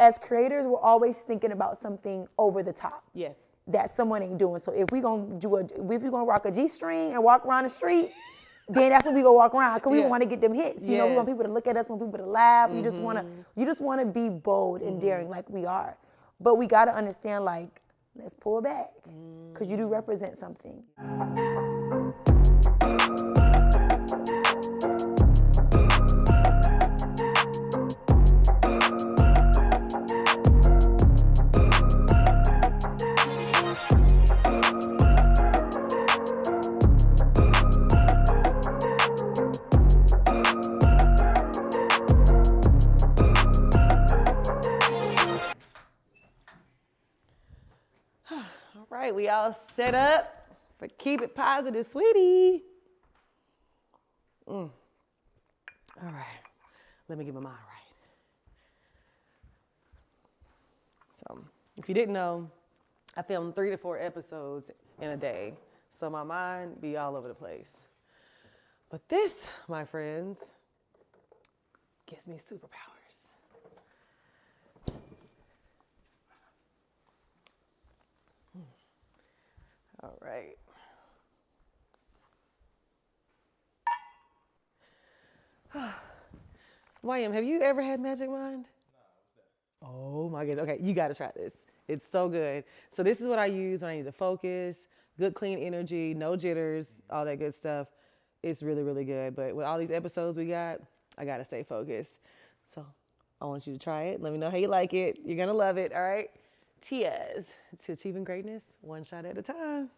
as creators, we're always thinking about something over the top. Yes. That someone ain't doing. So if we gonna rock a G-string and walk around the street, then that's when we go walk around, because we want to get them hits. You know, we want people to look at us, we want people to laugh. You just wanna be bold and daring like we are. But we gotta understand, like, let's pull back, because you do represent something. All right, we all set up for Keep It Positive, sweetie. All right, let me get my mind right. So, if you didn't know, I filmed 3 to 4 episodes in a day, so my mind be all over the place. But this, my friends, gives me superpowers. All right. YM, have you ever had magic mind? No, oh my goodness. Okay, you got to try this. It's so good. So this is what I use when I need to focus, good clean energy, no jitters, all that good stuff. It's really, really good. But with all these episodes we got, I got to stay focused. So I want you to try it. Let me know how you like it. You're going to love it, all right? Cheers to achieving greatness, one shot at a time.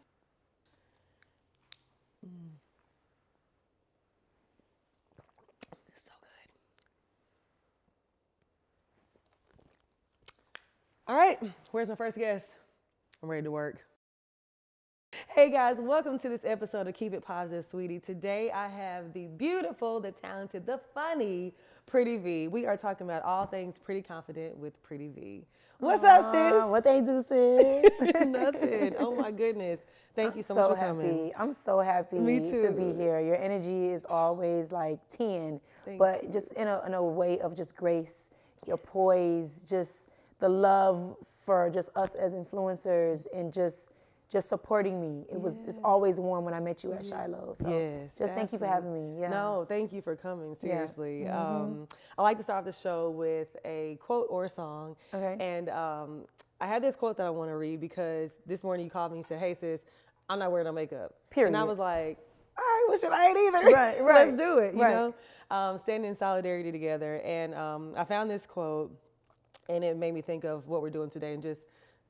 It's so good. All right, where's my first guest? I'm ready to work. Hey guys, welcome to this episode of Keep It Positive, sweetie. Today I have the beautiful, the talented, the funny Pretty Vee. We are talking about all things pretty confident with Pretty Vee. What's up, sis? What they do, sis? Nothing. Oh my goodness. Thank you so much for coming. I'm so happy Me too. to be here. Your energy is always like 10, but just in a way of just grace, your poise, just the love for just us as influencers, and just supporting me. It's always warm when I met you at Shiloh. So just thank you for having me. Yeah. No, thank you for coming, seriously. Yeah. I like to start the show with a quote or a song. Okay. And I have this quote that I want to read because this morning you called me and said, hey sis, I'm not wearing no makeup. Period. And I was like, all right, well, shit, I ain't either. Right. Let's do it, you know? Standing in solidarity together. And I found this quote and it made me think of what we're doing today and just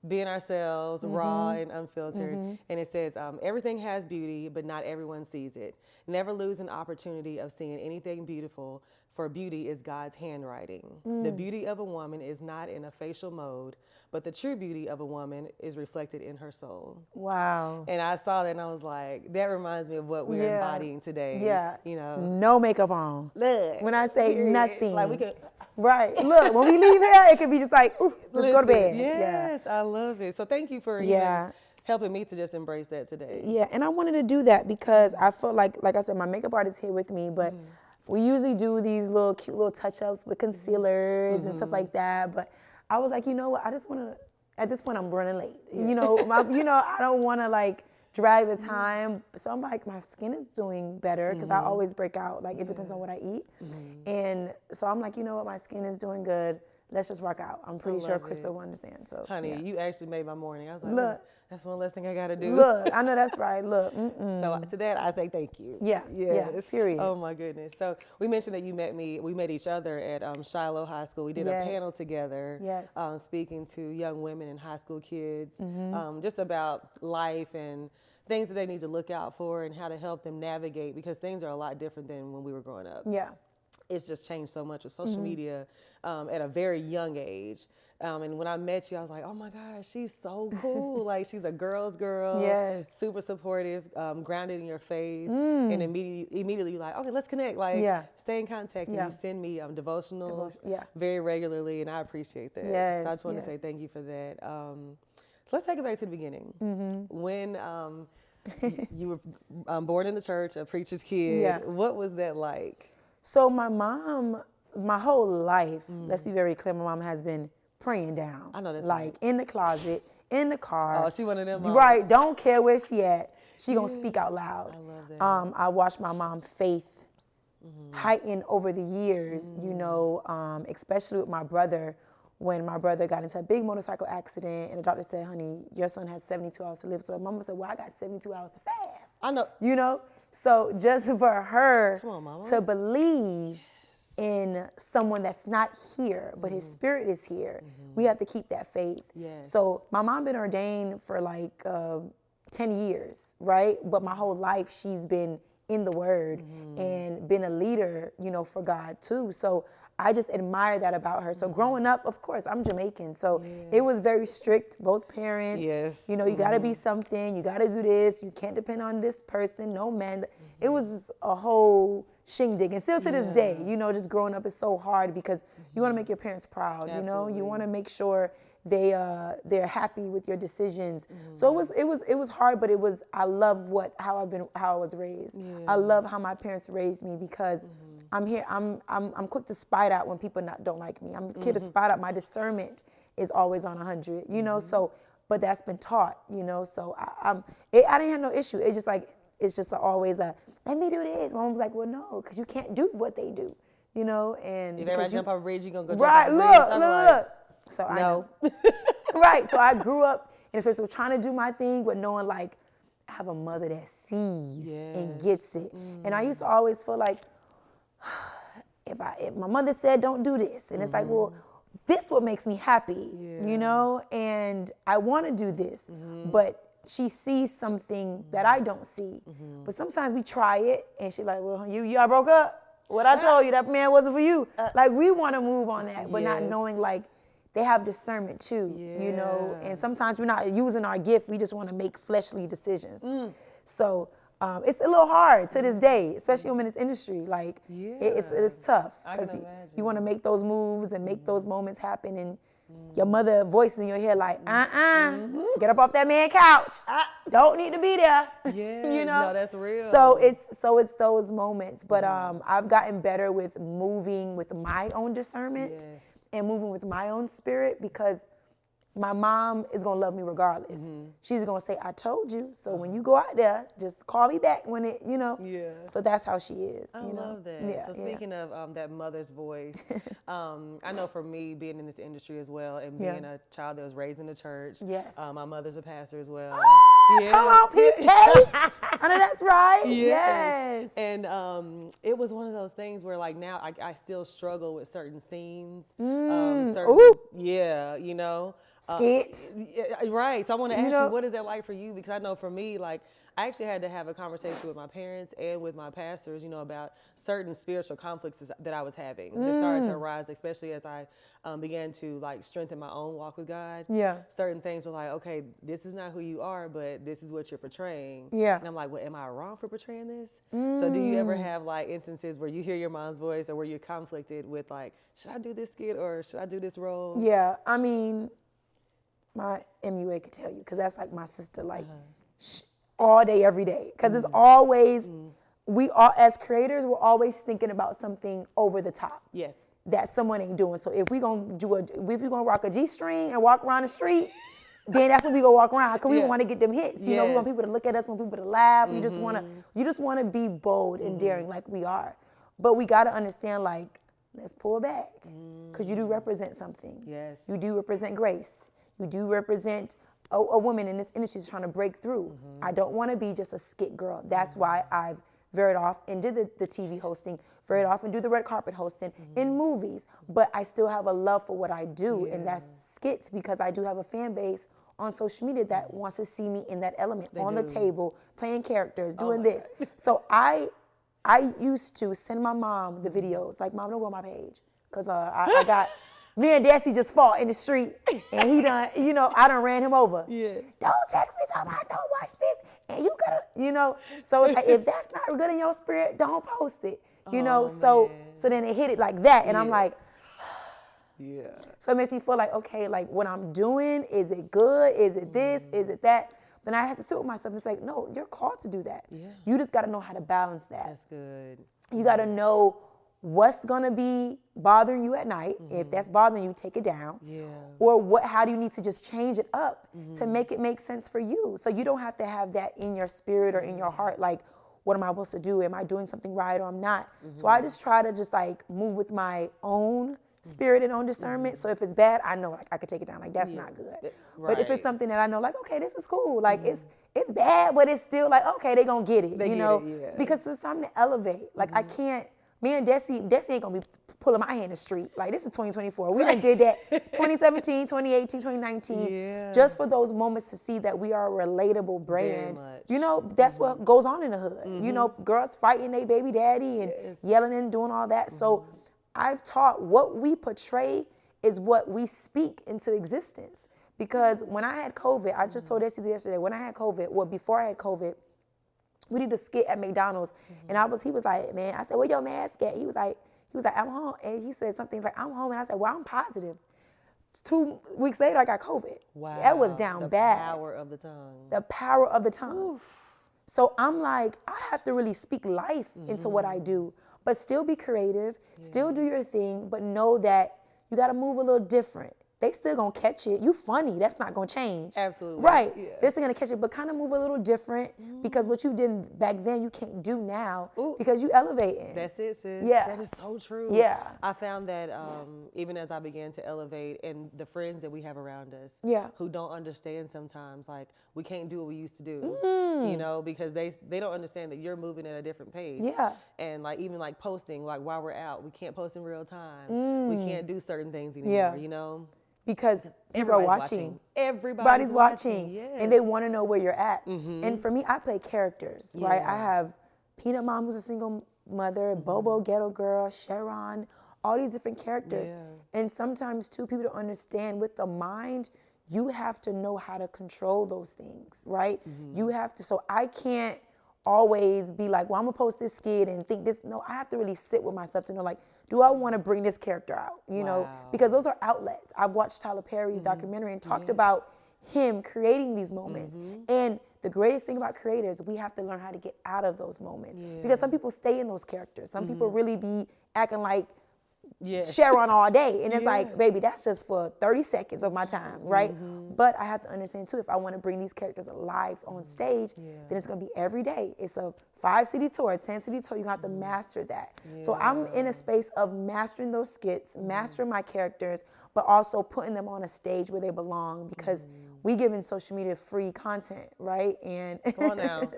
being ourselves, raw and unfiltered. And it says, everything has beauty, but not everyone sees it. Never lose an opportunity of seeing anything beautiful, for beauty is God's handwriting. The beauty of a woman is not in a facial mode, but the true beauty of a woman is reflected in her soul. Wow. And I saw that and I was like, that reminds me of what we're embodying today. Yeah. You know, no makeup on. Look, when I say nothing. Like we could. Right. Look, when we leave here, it could be just like, ooh, let's go to bed. Yes, I love it. So thank you for even helping me to just embrace that today. Yeah, and I wanted to do that because I felt like I said, my makeup artist here with me, but we usually do these little cute little touch-ups with concealers and stuff like that. But I was like, you know what? I just want to. At this point, I'm running late. You know, I don't want to like drag the time. So I'm like, my skin is doing better because I always break out. Like it depends on what I eat. And so I'm like, you know what? My skin is doing good. Let's just rock out. I'm pretty sure Krista will understand. So, honey, you actually made my morning. I was like, look, that's one less thing I got to do. Look, I know that's right. Look. So to that, I say thank you. Yeah. Yes. Yeah. Period. Oh my goodness. So we mentioned that we met each other at Shiloh High School. We did a panel together. Yes. Speaking to young women and high school kids, just about life and things that they need to look out for and how to help them navigate, because things are a lot different than when we were growing up. Yeah. It's just changed so much with social media at a very young age. And when I met you, I was like, oh my gosh, she's so cool. Like, she's a girl's girl. Yes. Super supportive, grounded in your faith. And immediately you're like, okay, let's connect. Like, stay in contact. And you send me devotionals very regularly, and I appreciate that. Yes. So I just want to say thank you for that. So let's take it back to the beginning. When you were born in the church, a preacher's kid, what was that like? So my mom, my whole life, let's be very clear, my mom has been praying down. I know that's like right. in the closet, in the car. Oh, she one of them moms. Right, don't care where she at. She gonna speak out loud. I love that. I watched my mom's faith heighten over the years, you know, especially with my brother. When my brother got into a big motorcycle accident and the doctor said, honey, your son has 72 hours to live. So mama said, well, I got 72 hours to fast. I know. You know? So just for her Come on, mama. to believe in someone that's not here, but his spirit is here, we have to keep that faith. Yes. So my mom been ordained for like 10 years, right? But my whole life she's been in the word and been a leader, you know, for God too. So I just admire that about her. So growing up, of course, I'm Jamaican. So it was very strict, both parents. Yes. You know, you got to be something. You got to do this. You can't depend on this person. No man. It was just a whole shindig. And still to this day, you know, just growing up is so hard because you want to make your parents proud. Absolutely. You know, you want to make sure they're happy with your decisions. So it was hard, but I love how I was raised. I love how my parents raised me because I'm here. I'm quick to spite out when people don't like me. I'm quick to spite out. My discernment is always on 100. You know, so but that's been taught. You know, so I didn't have no issue. It's just always let me do this. My mom was like, well, no, because you can't do what they do. You know, and if everybody jump off a bridge, you gonna go jump right. off a bridge. Look. So no. I know. Right. So I grew up in a space of trying to do my thing, but knowing like I have a mother that sees and gets it. And I used to always feel like if my mother said don't do this, and it's like, well, this what makes me happy, you know, and I want to do this, but she sees something that I don't see. But sometimes we try it, and she's like, well, y'all broke up. What I told you, that man wasn't for you. Like we want to move on that, but not knowing like they have discernment too, you know. And sometimes we're not using our gift. We just want to make fleshly decisions. So it's a little hard to this day, especially in this industry. Like it's tough because you want to make those moves and make those moments happen, and your mother voice in your head like, get up off that man couch. Don't need to be there. Yeah, you know. No, that's real. So it's those moments. But I've gotten better with moving with my own discernment and moving with my own spirit because my mom is gonna love me regardless. She's gonna say, I told you. So when you go out there, just call me back when it, you know. So that's how she is. I you know? love that. Yeah, so speaking of that mother's voice, I know for me being in this industry as well and being a child that was raised in the church. My mother's a pastor as well. Come on, PK. I know that's right. Yes. And it was one of those things where like now I still struggle with certain scenes. You know. Skits. Right. So I want to ask you, what is that like for you? Because I know for me, like, I actually had to have a conversation with my parents and with my pastors, you know, about certain spiritual conflicts that I was having that started to arise, especially as I began to, like, strengthen my own walk with God. Certain things were like, okay, this is not who you are, but this is what you're portraying. And I'm like, well, am I wrong for portraying this? So do you ever have, like, instances where you hear your mom's voice or where you're conflicted with, like, should I do this skit or should I do this role? Yeah, I mean, my MUA could tell you, because that's like my sister, like all day, every day. Because it's always, we all, as creators, we're always thinking about something over the top. That someone ain't doing. So if we gonna rock a G-string and walk around the street, then that's when we go walk around, because we want to get them hits. You know, we want people to look at us, we want people to laugh. You just wanna be bold and daring like we are. But we gotta understand, like, let's pull back, because you do represent something. You do represent grace. You do represent a woman in this industry that's trying to break through. I don't want to be just a skit girl. That's why I've veered off and did the TV hosting, veered off and do the red carpet hosting in movies. But I still have a love for what I do, and that's skits, because I do have a fan base on social media that wants to see me in that element, the table, playing characters, doing this. So I used to send my mom the videos, like, Mom, don't go on my page, because I got... Me and Desi just fought in the street, and he done, you know, I done ran him over. Don't text me talking about don't watch this, and you gotta, you know. So it's like, if that's not good in your spirit, don't post it, you know. So then it hit it like that, and I'm like, So it makes me feel like, okay, like what I'm doing, is it good? Is it this? Is it that? Then I have to sit with myself and say, no, you're called to do that. You just gotta know how to balance that. That's good. You gotta know what's gonna be bothering you at night. If that's bothering you, take it down. Or how do you need to just change it up to make it make sense for you? So you don't have to have that in your spirit or in your heart, like, what am I supposed to do? Am I doing something right or I'm not? So I just try to just like move with my own spirit and own discernment. So if it's bad, I know like I could take it down. Like that's not good. But if it's something that I know, like, okay, this is cool. Like it's bad, but it's still like, okay, they gonna get it. You know, it's because it's something to elevate. Like I can't. Me and Desi ain't gonna be pulling my hand in the street. Like this is 2024. We done did that 2017, 2018, 2019. Just for those moments to see that we are a relatable brand. You know, that's what goes on in the hood. You know, girls fighting their baby daddy and yelling and doing all that. So I've taught what we portray is what we speak into existence. Because when I had COVID, I just told Desi yesterday, when I had COVID, well, before I had COVID, we did a skit at McDonald's, and he was like, man, I said, where your mask at? He was like, I'm home. And he said something like, I'm home. And I said, well, I'm positive. 2 weeks later, I got COVID. Wow. That was down bad. The power of the tongue. The power of the tongue. Oof. So I'm like, I have to really speak life into what I do, but still be creative, still do your thing, but know that you got to move a little different. They still gonna catch it. You funny, that's not gonna change. Absolutely. Right. They're still gonna catch it, but kind of move a little different because what you did back then you can't do now because you elevating. That's it, sis. Yeah. That is so true. Yeah. I found that even as I began to elevate and the friends that we have around us who don't understand sometimes, like we can't do what we used to do, you know, because they don't understand that you're moving at a different pace. Yeah. And like even like posting, like while we're out, we can't post in real time. We can't do certain things anymore, you know? Because people are watching. Everybody's watching. Yes. And they want to know where you're at. And for me, I play characters, right? I have Peanut Mom, who's a single mother, Bobo, Ghetto Girl, Sharon, all these different characters. And sometimes, too, people don't understand with the mind, you have to know how to control those things, right? You have to, so I can't always be like, well, I'm gonna post this skit and think this. No, I have to really sit with myself to know, like, do I want to bring this character out? You know, because those are outlets. I've watched Tyler Perry's documentary and talked about him creating these moments. And the greatest thing about creators, we have to learn how to get out of those moments. Because some people stay in those characters. Some people really be acting like Sharon all day. And it's like, baby, that's just for 30 seconds of my time, right? But I have to understand too, if I want to bring these characters alive on stage, then it's going to be every day. It's a 5-city tour, a 10-city tour. You have to master that. So I'm in a space of mastering those skits, mastering my characters, but also putting them on a stage where they belong because we give in social media free content, right? And come on now.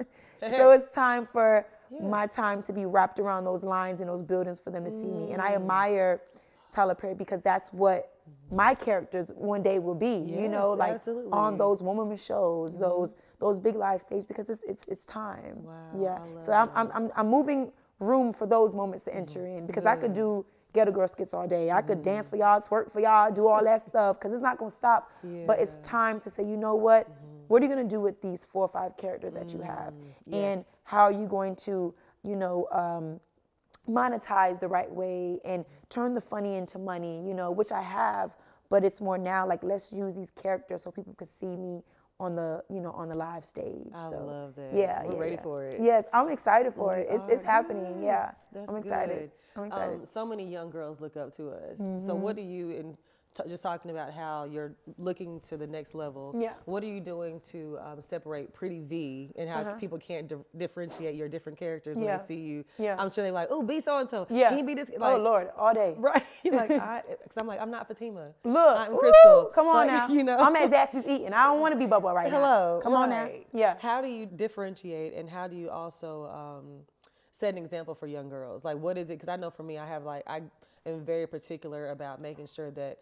So it's time for my time to be wrapped around those lines and those buildings for them to see me. And I admire Tyler Perry because that's what my characters one day will be, you know, like on those woman shows, those big live stage, because it's time. So I'm moving room for those moments to enter in because I could do Ghetto Girl skits all day. I could dance for y'all, twerk for y'all, do all that stuff because it's not gonna stop. But it's time to say, you know what? What are you going to do with these 4 or 5 characters that you have? And how are you going to, you know, monetize the right way and turn the funny into money, you know, which I have, but it's more now like, let's use these characters so people could see me on the, you know, on the live stage. I love that. Yeah. We're ready for it. Yes, I'm excited for it. It's happening. Yeah. That's I'm excited. Good. I'm excited. So many young girls look up to us. So what do you, just talking about how you're looking to the next level, what are you doing to separate Pretty Vee and how people can't differentiate your different characters when they see you? I'm sure they're like, oh, be so-and-so. Can you be this? Like, oh, Lord, all day. Right. Like, because I'm like, I'm not Fatima. Look, I'm Crystal. Come on like, now. You know? I'm at Zaxby's eating. I don't want to be Bubba right now. Hello. Come on now. Yeah. How do you differentiate and how do you also set an example for young girls? Like, what is it? Because I know for me, I am very particular about making sure that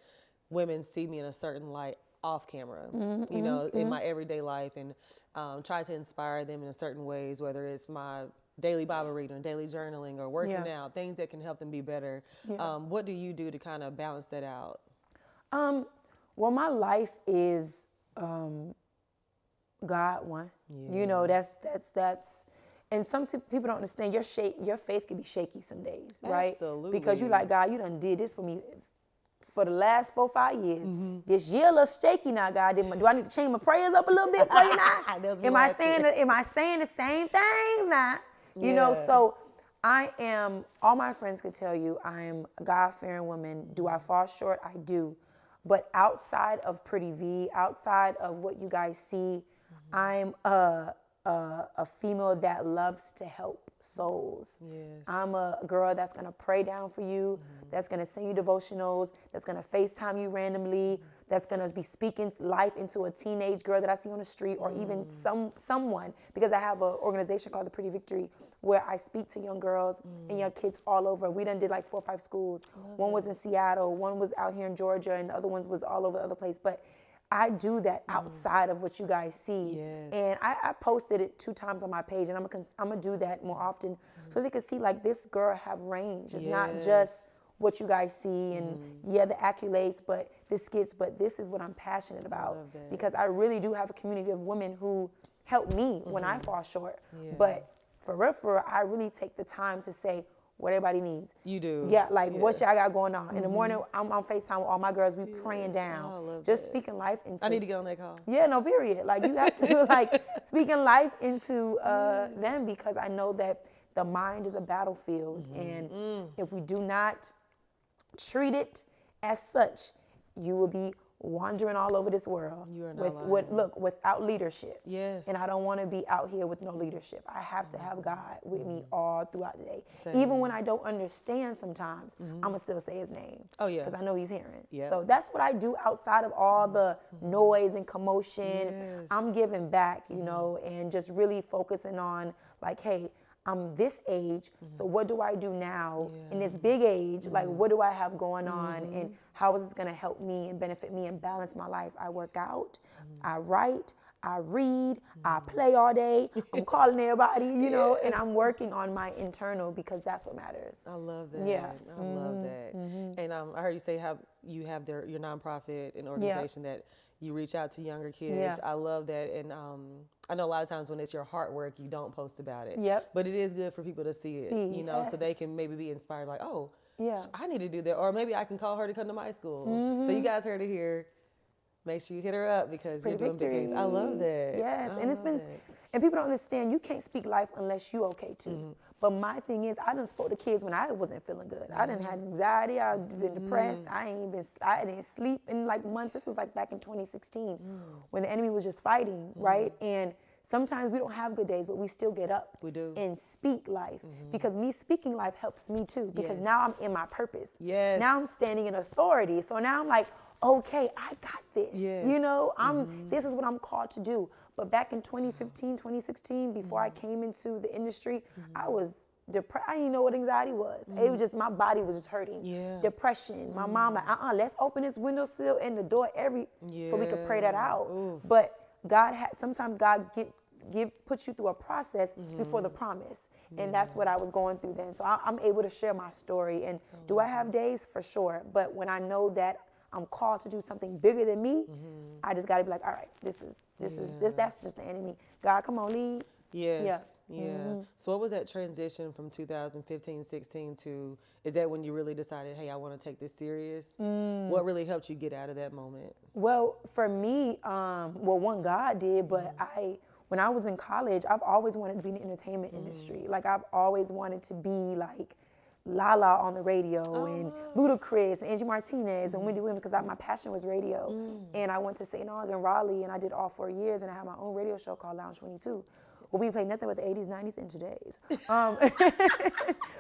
women see me in a certain light off camera, you know, in my everyday life, and try to inspire them in certain ways, whether it's my daily Bible reading, daily journaling, or working out, things that can help them be better. What do you do to kind of balance that out? Well, my life is God one. You know, that's and some people don't understand your faith can be shaky some days, right? Absolutely. Because you like, God, you done did this for me for the last 4 or 5 years. This year a little shaky now, God. Do I need to change my prayers up a little bit for you now? Am I saying the same things now? You know, so all my friends could tell you, I am a God-fearing woman. Do I fall short? I do. But outside of Pretty Vee, outside of what you guys see, I'm a female that loves to help souls. Yes. I'm a girl that's going to pray down for you, that's going to send you devotionals, that's going to FaceTime you randomly, that's going to be speaking life into a teenage girl that I see on the street, or even someone, because I have an organization called the Pretty Victory where I speak to young girls and young kids all over. We done did like 4 or 5 schools. One was in Seattle, one was out here in Georgia, and the other ones was all over the other place. But I do that outside of what you guys see. Yes. And I posted it 2 times on my page, and I'm gonna do that more often so they can see like this girl have range. It's not just what you guys see and the accolades, but the skits, but this is what I'm passionate about, because I really do have a community of women who help me when I fall short. But for real, I really take the time to say what everybody needs. You do. Yeah, like what y'all got going on. In the morning, I'm on FaceTime with all my girls. We praying down. I love just that. speaking life into. I need to get on that call. Yeah, no, period. Like you have to like speaking life into them, because I know that the mind is a battlefield, and if we do not treat it as such, you will be wandering all over this world You are not lying. without leadership. Yes. And I don't want to be out here with no leadership. I have to have God with me all throughout the day. Same. Even when I don't understand sometimes, I'm going to still say his name. Oh, yeah. Because I know he's hearing. Yeah. So that's what I do outside of all the noise and commotion. Yes. I'm giving back, you know, and just really focusing on like, hey, I'm this age, so what do I do now in this big age? Like, what do I have going on, and how is this gonna help me and benefit me and balance my life? I work out, I write, I read, I play all day. I'm calling everybody, you know, and I'm working on my internal, because that's what matters. I love that. Yeah. I love that. And I heard you say how you have your nonprofit and organization that you reach out to younger kids. Yeah. I love that. And I know a lot of times when it's your hard work, you don't post about it. Yep. But it is good for people to see it, you know, so they can maybe be inspired, like, oh, I need to do that. Or maybe I can call her to come to my school. So you guys heard it here. Make sure you hit her up, because Pretty you're doing big things. I love that. Yes, I and it's been, love that. and people don't understand, you can't speak life unless you okay too. But my thing is, I done spoke to kids when I wasn't feeling good. I didn't have anxiety, I've been depressed, I didn't sleep in like months. This was like back in 2016 when the enemy was just fighting, right? And sometimes we don't have good days, but we still get up and speak life, because me speaking life helps me too, because now I'm in my purpose. Yes. Now I'm standing in authority. So now I'm like, okay, I got this. Yes. You know, this is what I'm called to do. But back in 2015, 2016, before I came into the industry, I was depressed. I didn't even know what anxiety was. It was just, my body was just hurting. Yeah. Depression. My mom like, let's open this windowsill and the door so we could pray that out. Ooh. But sometimes God puts you through a process before the promise. And that's what I was going through then. So I'm able to share my story. And do I have days? For sure. But when I know that I'm called to do something bigger than me, I just got to be like, all right, this, that's just the enemy. God, come on, lead. Yes. Yeah. So what was that transition from 2015, 16 to, is that when you really decided, hey, I want to take this serious? What really helped you get out of that moment? Well, for me, one, God did, but when I was in college, I've always wanted to be in the entertainment industry. Like, I've always wanted to be like Lala on the radio and Ludacris and Angie Martinez and Wendy Williams, because my passion was radio. And I went to St. Aug in Raleigh, and I did all 4 years, and I had my own radio show called Lounge 22. Well, we played nothing but the 80s, 90s, and today's.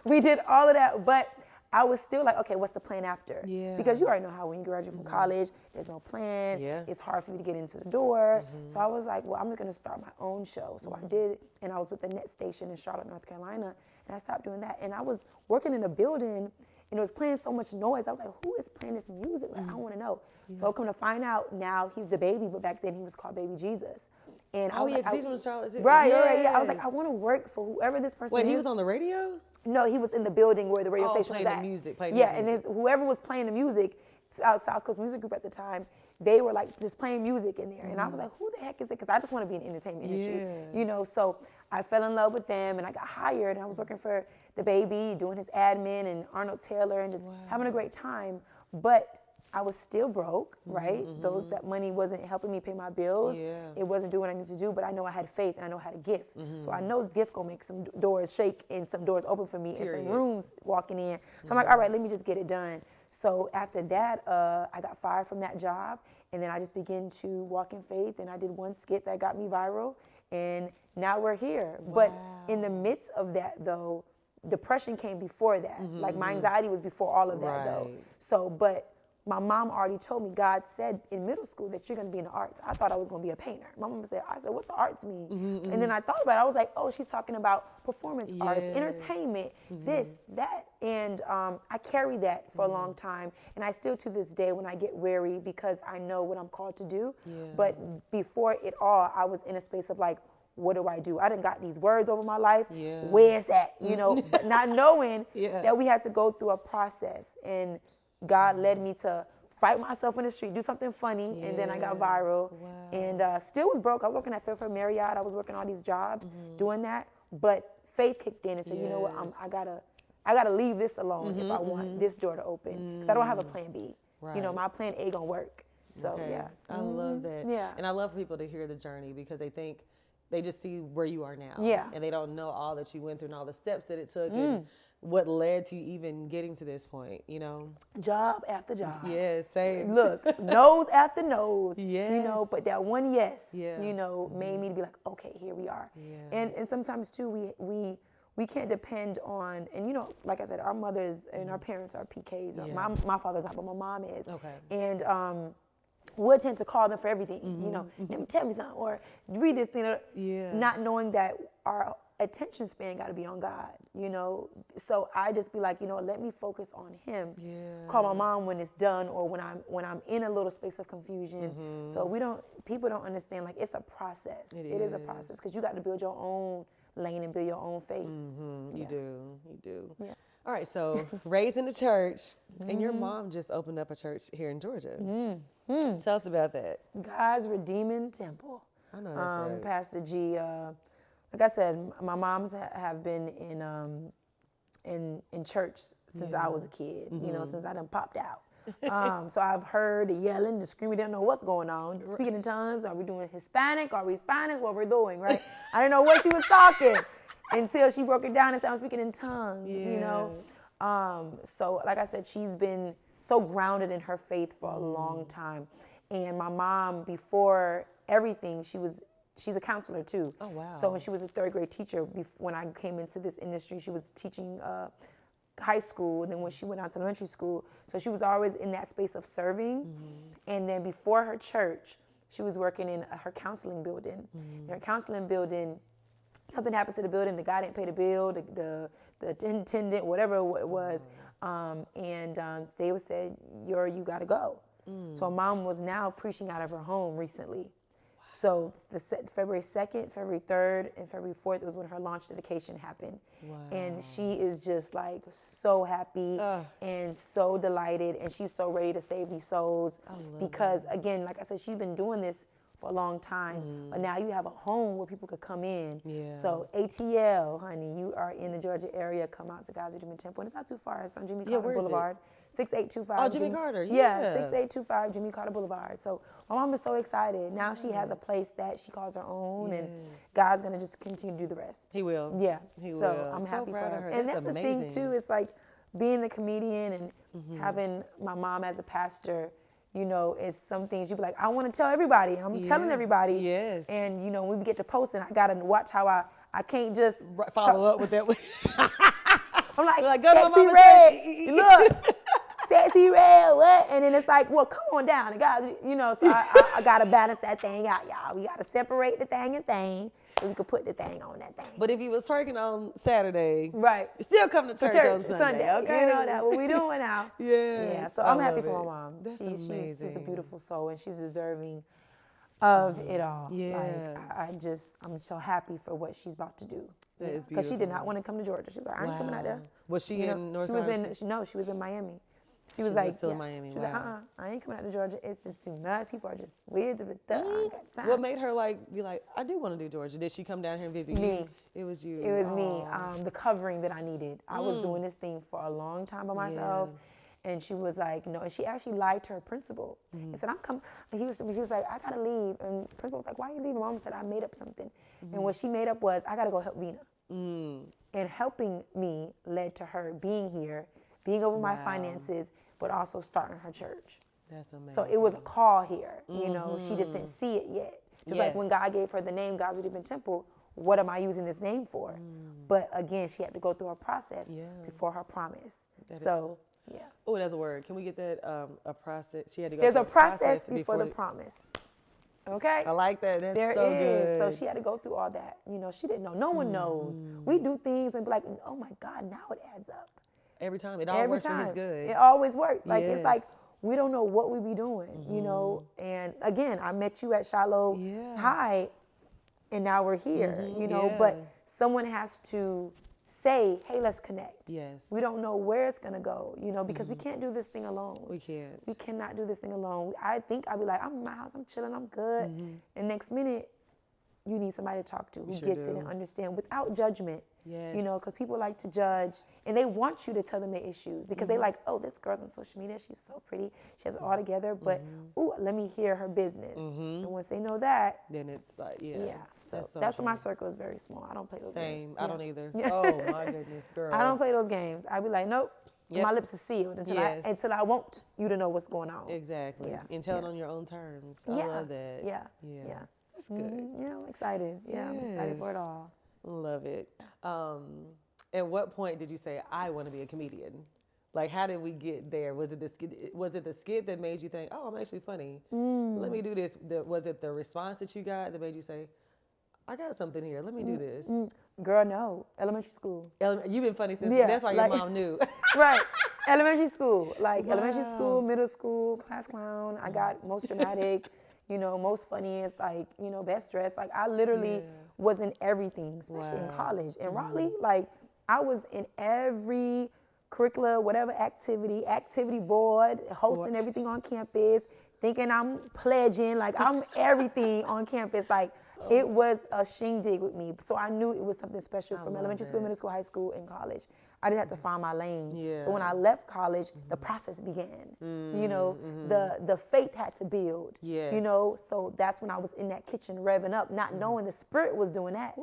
We did all of that, but I was still like, okay, what's the plan after? Yeah. Because you already know how when you graduate from college, there's no plan. Yeah. It's hard for you to get into the door. So I was like, well, I'm just gonna start my own show. So I did, and I was with the Net Station in Charlotte, North Carolina, and I stopped doing that. And I was working in a building, and it was playing so much noise. I was like, who is playing this music? Like, I wanna know. So come to find out, now he's the baby, but back then he was called Baby Jesus. And I was like, he's from Charlotte too. Right, yeah. I was like, I want to work for whoever this person is. Wait, he was on the radio? No, he was in the building where the radio station was at. Playing the music. And whoever was playing the music, South Coast Music Group at the time, they were like just playing music in there. And I was like, who the heck is it? Because I just want to be in the entertainment industry. You know, so I fell in love with them, and I got hired, and I was working for the baby, doing his admin and Arnold Taylor, and just having a great time. But I was still broke, right? That money wasn't helping me pay my bills. Yeah. It wasn't doing what I needed to do, but I know I had faith and I know I had a gift. So I know the gift gonna make some doors shake and some doors open for me and some rooms walking in. So I'm like, all right, let me just get it done. So after that, I got fired from that job, and then I just began to walk in faith, and I did one skit that got me viral, and now we're here. Wow. But in the midst of that, though, depression came before that. Like my anxiety was before all of that, though. So, but my mom already told me, God said in middle school that you're going to be in the arts. I thought I was going to be a painter. My mom said, what the arts mean? And then I thought about it. I was like, oh, she's talking about performance arts, entertainment, this, that. And I carried that for a long time. And I still to this day when I get weary because I know what I'm called to do. But before it all, I was in a space of like, what do I do? I done got these words over my life. Where's that? You know, but not knowing that we had to go through a process. And God led me to fight myself in the street, do something funny, and then I got viral. And still was broke. I was working at Fairfield Marriott. I was working all these jobs, doing that. But faith kicked in and said, you know what? I gotta leave this alone if I want this door to open, because I don't have a plan B. You know, my plan A gonna work. So yeah, I love that. Yeah, and I love for people to hear the journey because they just see where you are now. Yeah, and they don't know all that you went through and all the steps that it took and what led to even getting to this point, you know? Job after job. Yeah, same. Look, nose after nose. Yes. You know, but that one yes, you know, made me to be like, okay, here we are. Yeah. And sometimes too, we can't depend on, and you know, like I said, our mothers and our parents are PKs. My father's not, but my mom is. Okay. And we'll tend to call them for everything, you know, let me tell me something, or read this thing, not knowing that our attention span got to be on God, you know. So I just be like, you know, let me focus on Him. Call my mom when it's done, or when I'm in a little space of confusion. So people don't understand, like, it's a process. It is a process, because you got to build your own lane and build your own faith. You do. Yeah. All right, so raised in the church, and your mom just opened up a church here in Georgia. Tell us about that. God's Redeeming Temple. I know that's right. Pastor G, like I said, my moms have been in church since I was a kid, you know, since I done popped out. So I've heard the yelling, the screaming, didn't know what's going on. Speaking in tongues, are we doing Hispanic? Are we Spanish? What we're doing, right? I didn't know what she was talking until she broke it down and said, I'm speaking in tongues, you know? So like I said, she's been so grounded in her faith for a long time. And my mom, before everything, she's a counselor too. Oh, wow. So when she was a third grade teacher, when I came into this industry, she was teaching high school, and then when she went out to elementary school, so she was always in that space of serving. And then before her church, she was working in her counseling building. In her counseling building, something happened to the building. The guy didn't pay the bill, the attendant, whatever it was, and they would say, you got to go. So mom was now preaching out of her home recently. So February 2nd, February 3rd, and February 4th was when her launch dedication happened. And she is just like so happy and so delighted, and she's so ready to save these souls because again, like I said, she's been doing this for a long time, but now you have a home where people could come in. So ATL, honey, you are in the Georgia area, come out to God's Redeeming Temple. And it's not too far, it's on Jimmy Carter Boulevard. 6825. Oh, Jimmy Carter, 6825 Jimmy Carter Boulevard. So my mom is so excited. Now she has a place that she calls her own, and God's gonna just continue to do the rest. He will. Yeah. He will. So I'm happy for her. And that's the thing too, it's like being the comedian and having my mom as a pastor, you know, is some things you be like, I want to tell everybody. I'm telling everybody. Yes. And you know, when we get to posting, I gotta watch how I can't just follow up with that. I'm like go to Sexy Red, look, Sexy Red, what? And then it's like, well, come on down. And God, you know, so I gotta balance that thing out, y'all. We gotta separate the thing and thing, so we could put the thing on that thing. But if you was working on Saturday, right, you still come to church on Sunday. Okay, you know that what we doing now. Yeah. So I'm happy for my mom. That's amazing. She's a beautiful soul, and she's deserving of it all. Yeah. Like I'm so happy for what she's about to do. That is beautiful. Because she did not want to come to Georgia. She was like, I ain't coming out there. Was she in North Carolina? She was in Miami. She was like, still in Miami. She was like, I ain't coming out to Georgia. It's just too much. People are just weird. I ain't got time. What made her be like, I do want to do Georgia? Did she come down here and visit you? It was you. It was me. The covering that I needed. I was doing this thing for a long time by myself. And she was like, no. And she actually lied to her principal and said, I'm coming. And he was like, I got to leave. And the principal was like, why are you leaving? Mom said, I made up something. And what she made up was, I got to go help Vina. And helping me led to her being here, being over my finances, but also starting her church. That's amazing. So it was a call here. You know, she just didn't see it yet. Just like when God gave her the name God's Redeeming Temple, what am I using this name for? But again, she had to go through a process before her promise. So, yeah. Oh, that's a word. Can we get that? A process. She had to go There's through a process before the promise. Okay? I like that. That's there so is. good. So she had to go through all that. You know, she didn't know. No one knows. We do things and be like, oh my God, now it adds up. Every time. It all works for his good. It always works. Like, it's like, we don't know what we be doing, you know? And again, I met you at Shiloh High, and now we're here, you know? But someone has to say, hey, let's connect. Yes. We don't know where it's gonna go, you know, because we can't do this thing alone. We can't. We cannot do this thing alone. I think I'd be like, I'm in my house, I'm chilling, I'm good. And next minute, you need somebody to talk to who gets it and understand without judgment. Yes. You know, because people like to judge and they want you to tell them their issues because they like, oh, this girl's on social media, she's so pretty, she has it all together, but ooh, let me hear her business. And once they know that, then it's like, so that's why my circle is very small. I don't play those games. Same. I don't either. Oh my goodness, girl. I don't play those games. I'd be like, nope. My lips are sealed until I want you to know what's going on. Exactly. And tell it on your own terms. I love that. Yeah. That's good. Yeah, I'm excited. Yeah, I'm excited for it all. Love it. At what point did you say, I want to be a comedian? Like, how did we get there? Was it the skit that made you think, oh, I'm actually funny? Let me do this. Was it the response that you got that made you say, I got something here. Let me do this. Girl, no. Elementary school. You've been funny since then. That's why your mom knew. Right. Elementary school. Like elementary school, middle school, class clown. I got most dramatic, you know, most funniest, like, you know, best dressed. Like, I literally was in everything, especially in college. In Raleigh, like, I was in every curricula, whatever activity board, hosting everything on campus, thinking I'm pledging, like I'm everything on campus. Like, it was a shindig with me. So I knew it was something special from elementary school, middle school, high school, and college. I just had to find my lane. So when I left college, the process began. You know, the faith had to build. You know, so that's when I was in that kitchen revving up, not knowing the Spirit was doing that.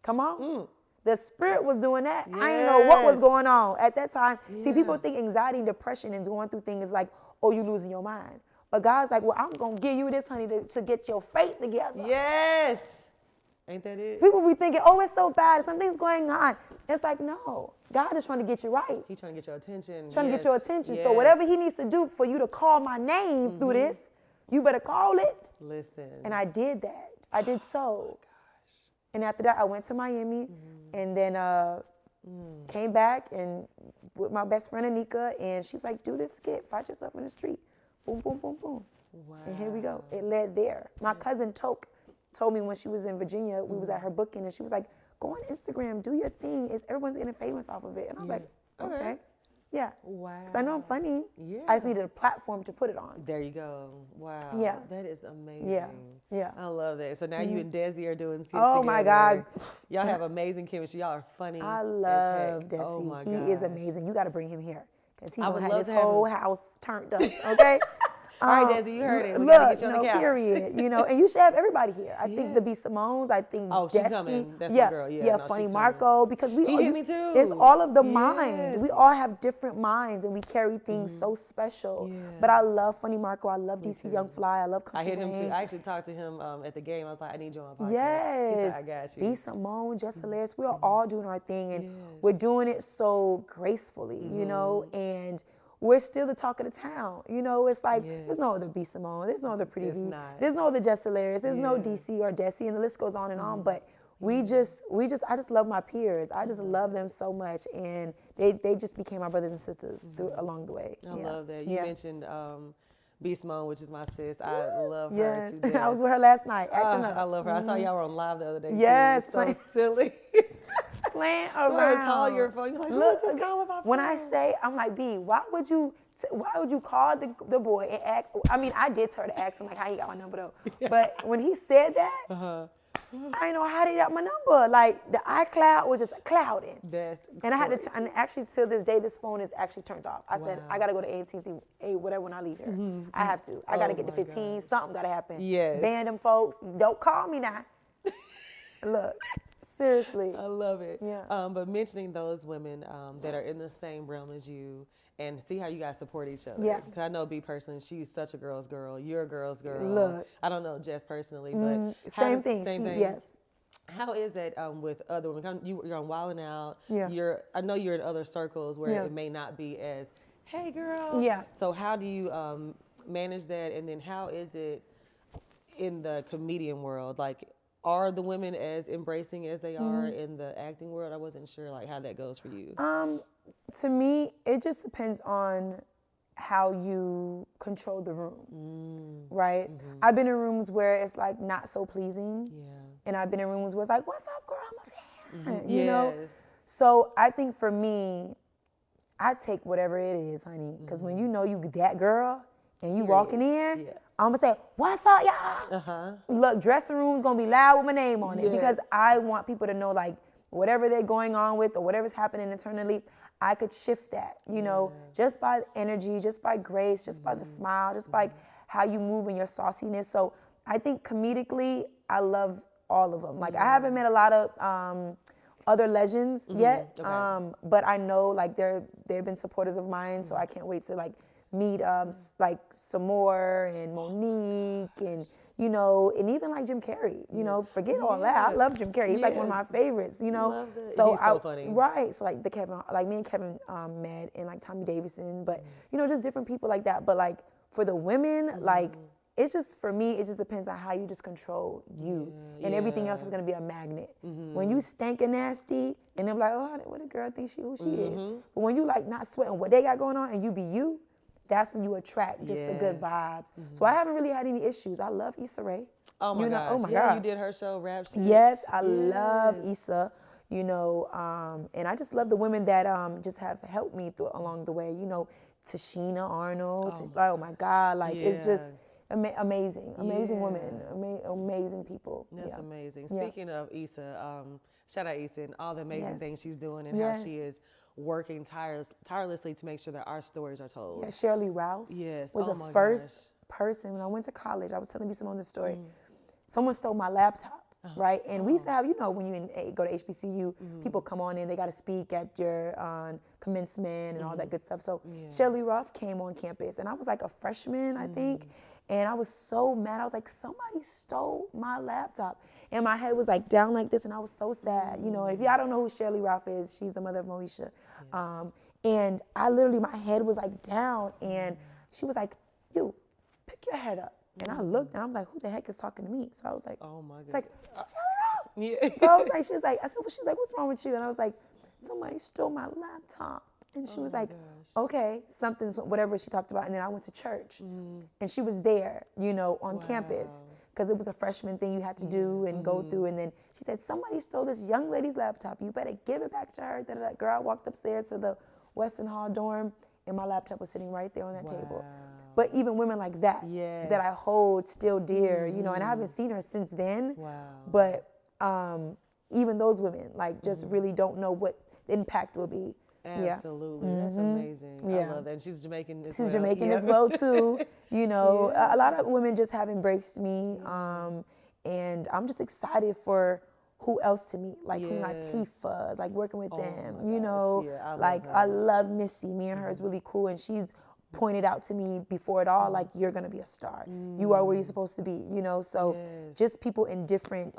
Come on. The Spirit was doing that. I didn't know what was going on at that time. See, people think anxiety and depression and going through things like, oh, you losing your mind. But God's like, well, I'm going to give you this, honey, to get your faith together. Yes. Ain't that it? People be thinking, oh, it's so bad. Something's going on. It's like, no. God is trying to get you right. He's trying to get your attention. Trying to get your attention. So whatever he needs to do for you to call my name through this, you better call it. Listen. And I did that. I did so. And after that, I went to Miami and then came back and with my best friend, Anika, and she was like, do this skit, fight yourself in the street. Boom, boom, boom, boom. Wow. And here we go. It led there. My cousin Toke told me when she was in Virginia, we was at her booking, and she was like, go on Instagram, do your thing. Everyone's getting famous off of it. And I was like, okay. Yeah. Wow. Because I know I'm funny. Yeah. I just needed a platform to put it on. There you go. Wow. Yeah. That is amazing. Yeah. I love that. So now you and Desi are doing skits together. My God. Y'all have amazing chemistry. Y'all are funny. I love Desi. Oh my he is amazing. You got to bring him here. Because he will have his whole house turned up, okay? All right, Desi, you heard it. We look, get you on the couch. Period. You know, and you should have everybody here. I think the B. Simone's, I think she's Desi. coming. That's my girl. Yeah, no, Funny Marco, because we he hit me too. It's all of the minds. We all have different minds, and we carry things so special. Yeah. But I love Funny Marco. I love DC Young Fly. I love Country I hit him Wayne. too. I actually talked to him at the game. I was like, I need you on my podcast. Yes. He said, I got you. B. Simone, Jess Hilarious. We are all doing our thing, and we're doing it so gracefully, you know, and we're still the talk of the town. You know, it's like, there's no other B. Simone, there's no other Pretty Vee, there's no other Jess Hilarious, there's no DC or Desi, and the list goes on and on. But I just love my peers. I just love them so much, and they just became my brothers and sisters along the way. I love that. You mentioned B. Simone, which is my sis. I love her to death. I was with her last night, acting up. I love her. I saw y'all were on live the other day, yes, too. So silly. Playing around. Somebody was calling your phone. You're like, who is this calling my phone? When I say, I'm like, B, why would you call the boy and ask? I mean, I did tell her to ask him, like, how he got my number, though. But when he said that, I didn't know how they got my number. Like the iCloud was just clouding. That's and I had to, crazy. and actually to this day, this phone is actually turned off. I said, Wow. I gotta go to A&T, whatever when I leave here. I have to. I gotta get the my 15, gosh. something gotta happen. Yes. Ban them folks, don't call me now. Look, seriously. I love it. Yeah. But mentioning those women that are in the same realm as you, and see how you guys support each other. Yeah. Because I know B personally, she's such a girl's girl. You're a girl's girl. Look. I don't know Jess personally, but Same thing. Same thing. Yes. How is that with other women? You're on Wild 'N Out. Yeah. I know you're in other circles where Yeah. it may not be as, hey girl. Yeah. So how do you manage that? And then how is it in the comedian world? Like, are the women as embracing as they are in the acting world? I wasn't sure like how that goes for you. To me, it just depends on how you control the room, right? I've been in rooms where it's like not so pleasing, Yeah. and I've been in rooms where it's like, "What's up, girl? I'm a fan," you know. Yes. So I think for me, I take whatever it is, honey, because when you know you that girl and you walking in, Yeah. I'm gonna say, "What's up, y'all?" Look, dressing room's gonna be loud with my name on it because Yes. I want people to know like whatever they're going on with or whatever's happening internally, I could shift that, you know, just by energy, just by grace, just by the smile, just by how you move and your sauciness. So I think comedically, I love all of them. Like I haven't met a lot of other legends yet, Okay. but I know like they've been supporters of mine, so I can't wait to like meet like some more and Monique and you know, and even like Jim Carrey, you know, forget all that. I love Jim Carrey. He's like one of my favorites, you know. Love that. So He's so funny. Right. So like me and Kevin met and like Tommy Davidson, but you know, just different people like that. But like for the women, like it's just for me, it just depends on how you just control you. And everything else is gonna be a magnet. When you stank and nasty and they're like, oh, what a girl thinks who she is. But when you like not sweating what they got going on and you be you, that's when you attract just the good vibes. So I haven't really had any issues. I love Issa Rae. Oh my gosh. Oh my yeah, God. you did her show, Rap Shit. Yes, I love Issa, you know, and I just love the women that just have helped me along the way, you know, Tashina Arnold, oh my God, like it's just amazing women, amazing people. That's amazing. Speaking of Issa, shout out Issa and all the amazing things she's doing and how she is working tirelessly to make sure that our stories are told. Yeah, Shirley Ralph was the first person when I went to college. I was telling you on this story. Someone stole my laptop, right? And we used to have, you know, when you go to HBCU, people come on in, they got to speak at your commencement and all that good stuff. So Shirley Ralph came on campus, and I was like a freshman, I think. And I was so mad. I was like, somebody stole my laptop. And my head was like down like this, and I was so sad. You know, if y'all don't know who Shirley Ralph is, she's the mother of Moesha. And I literally, my head was like down, and she was like, you, pick your head up. And I looked, and I'm like, who the heck is talking to me? So I was like, oh my God. Like, Shirley Ralph. Yeah. So I was like, she was like, I said, well, she was like, what's wrong with you? And I was like, somebody stole my laptop. And she was like, okay, something, whatever she talked about. And then I went to church, and she was there, you know, on campus, because it was a freshman thing you had to do and go through. And then she said, somebody stole this young lady's laptop. You better give it back to her. That girl, I walked upstairs to the Western Hall dorm, and my laptop was sitting right there on that table. But even women like that, that I hold still dear, you know, and I haven't seen her since then. But even those women, like, just really don't know what the impact will be. Absolutely. That's amazing. I love that. And she's Jamaican as well. She's Jamaican as well, too. You know, a lot of women just have embraced me. And I'm just excited for who else to meet, like who Latifah, like working with them, you know, I love Missy. Me and her is really cool, and she's pointed out to me before it all, like, you're gonna be a star. You are where you're supposed to be, you know. So just people in different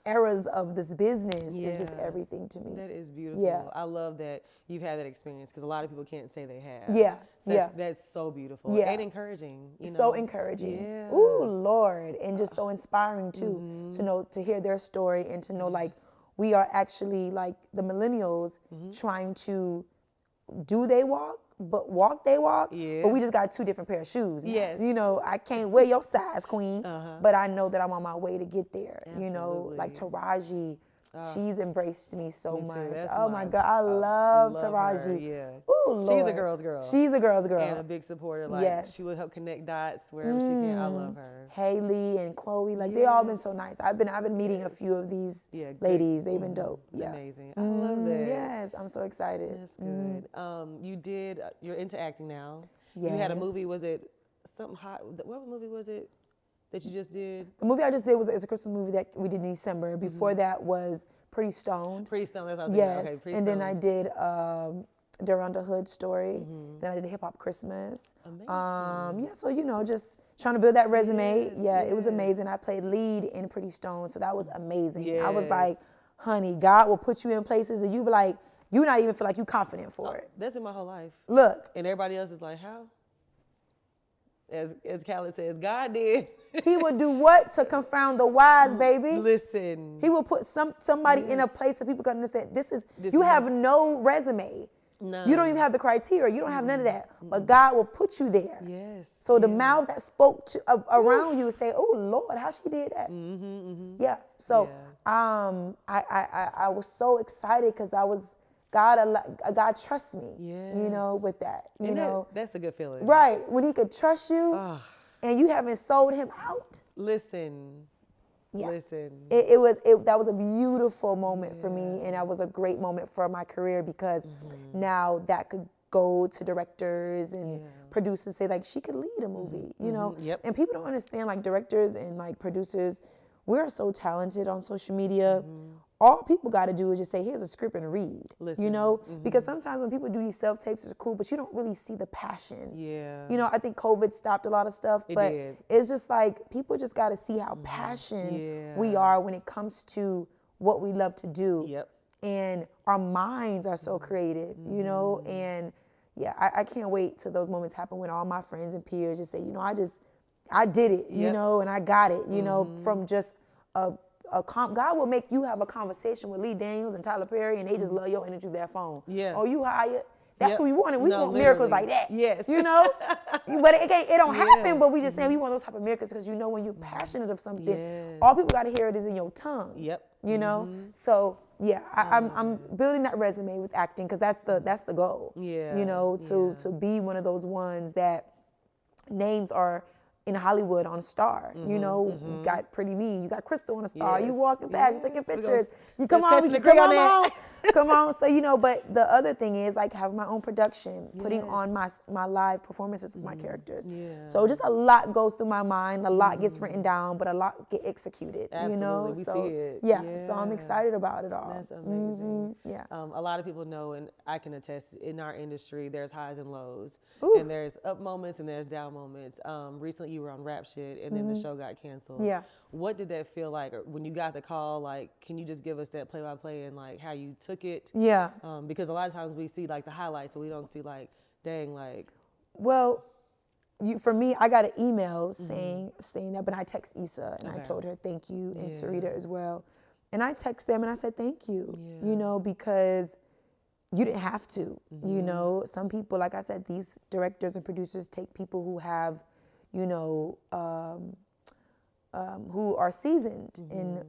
eras of this business is just everything to me. That is beautiful. Yeah. I love that you've had that experience, because a lot of people can't say they have. Yeah. So that's so beautiful. Yeah. And encouraging. You know? So encouraging. Yeah. Ooh, Lord. And just so inspiring too, to know, to hear their story, and to know like we are actually like the millennials trying to do they walk, but walk they walk. But we just got two different pair of shoes. Now. You know, I can't wear your size, queen, but I know that I'm on my way to get there. You know, like Taraji, she's embraced me so Me too. much. That's Oh my God, I love her, Taraji. yeah. Ooh, Lord. She's a girl's girl. She's a girl's girl. And a big supporter. Like, Yes. she would help connect dots wherever she can. I love her. Haley and Chloe, like they all been so nice. I've been meeting a few of these ladies. They've been dope. Yeah. Amazing. I love that. Yes, I'm so excited. That's good. You're into acting now. Yes. You had a movie, was it something hot? What movie was it that you just did? The movie I just did was a Christmas movie that we did in December. Before that was Pretty Stoned. Pretty Stoned, that's what I was yes. thinking. Okay, Pretty and Stoned. then I did Dinorah Hood Story. Then I did Hip Hop Christmas. Amazing. Yeah, so just trying to build that resume. Yes, It was amazing. I played lead in Pretty Stoned, so that was amazing. Yes. I was like, honey, God will put you in places and you be like, you not even feel like you confident for it. That's been my whole life. Look. And everybody else is like, how? As Khaled says, God did. He would do what to confound the wise, baby? Listen. He will put somebody in a place so people can understand. You have no resume. No. You don't even have the criteria. You don't have none of that. But God will put you there. Yes. So the mouth that spoke to around you say, "Oh Lord, how she did that?" Yeah. So I was so excited because God trusts me. Yes. With that. That's a good feeling. Right. When He could trust you, and you haven't sold Him out. Listen. Yeah. Listen. That was a beautiful moment for me, and that was a great moment for my career because now that could go to directors and producers, say like she could lead a movie, Yep. And people don't understand, like directors and like producers, we're so talented on social media. All people got to do is just say, here's a script and read. Listen. Because sometimes when people do these self-tapes, it's cool, but you don't really see the passion. Yeah. I think COVID stopped a lot of stuff, but it's just like people just got to see how passionate we are when it comes to what we love to do. Yep. And our minds are so creative, and I can't wait till those moments happen when all my friends and peers just say, I did it, and I got it, from just God will make you have a conversation with Lee Daniels and Tyler Perry, and they just love your energy through their phone. Yeah. Oh, you hired? That's what we wanted. We want literally. miracles like that. Yes. But it don't happen. But we just saying we want those type of miracles because when you're passionate of something, all people got to hear it is in your tongue. Yep. So I'm building that resume with acting because that's the goal. Yeah. To be one of those ones that names are in Hollywood on a star. You got Pretty Vee, you got Crystal on a star. You walking past, you taking pictures. You come on, come on. So but the other thing is like having my own production, putting on my live performances with my characters. So just a lot goes through my mind, a lot gets written down, but a lot get executed. Absolutely, we see it. So I'm excited about it all. That's amazing. Yeah. A lot of people know, and I can attest, in our industry, there's highs and lows, and there's up moments and there's down moments. Recently, you were on Rap Shit, and then the show got canceled. Yeah. What did that feel like when you got the call? Like, can you just give us that play-by-play and like how you took it? Yeah. Because a lot of times we see like the highlights, but we don't see like, dang, like. Well, for me, I got an email saying that, but I text Issa and I told her thank you, and Sarita as well. And I text them and I said thank you, because you didn't have to. Some people, like I said, these directors and producers take people who have, who are seasoned in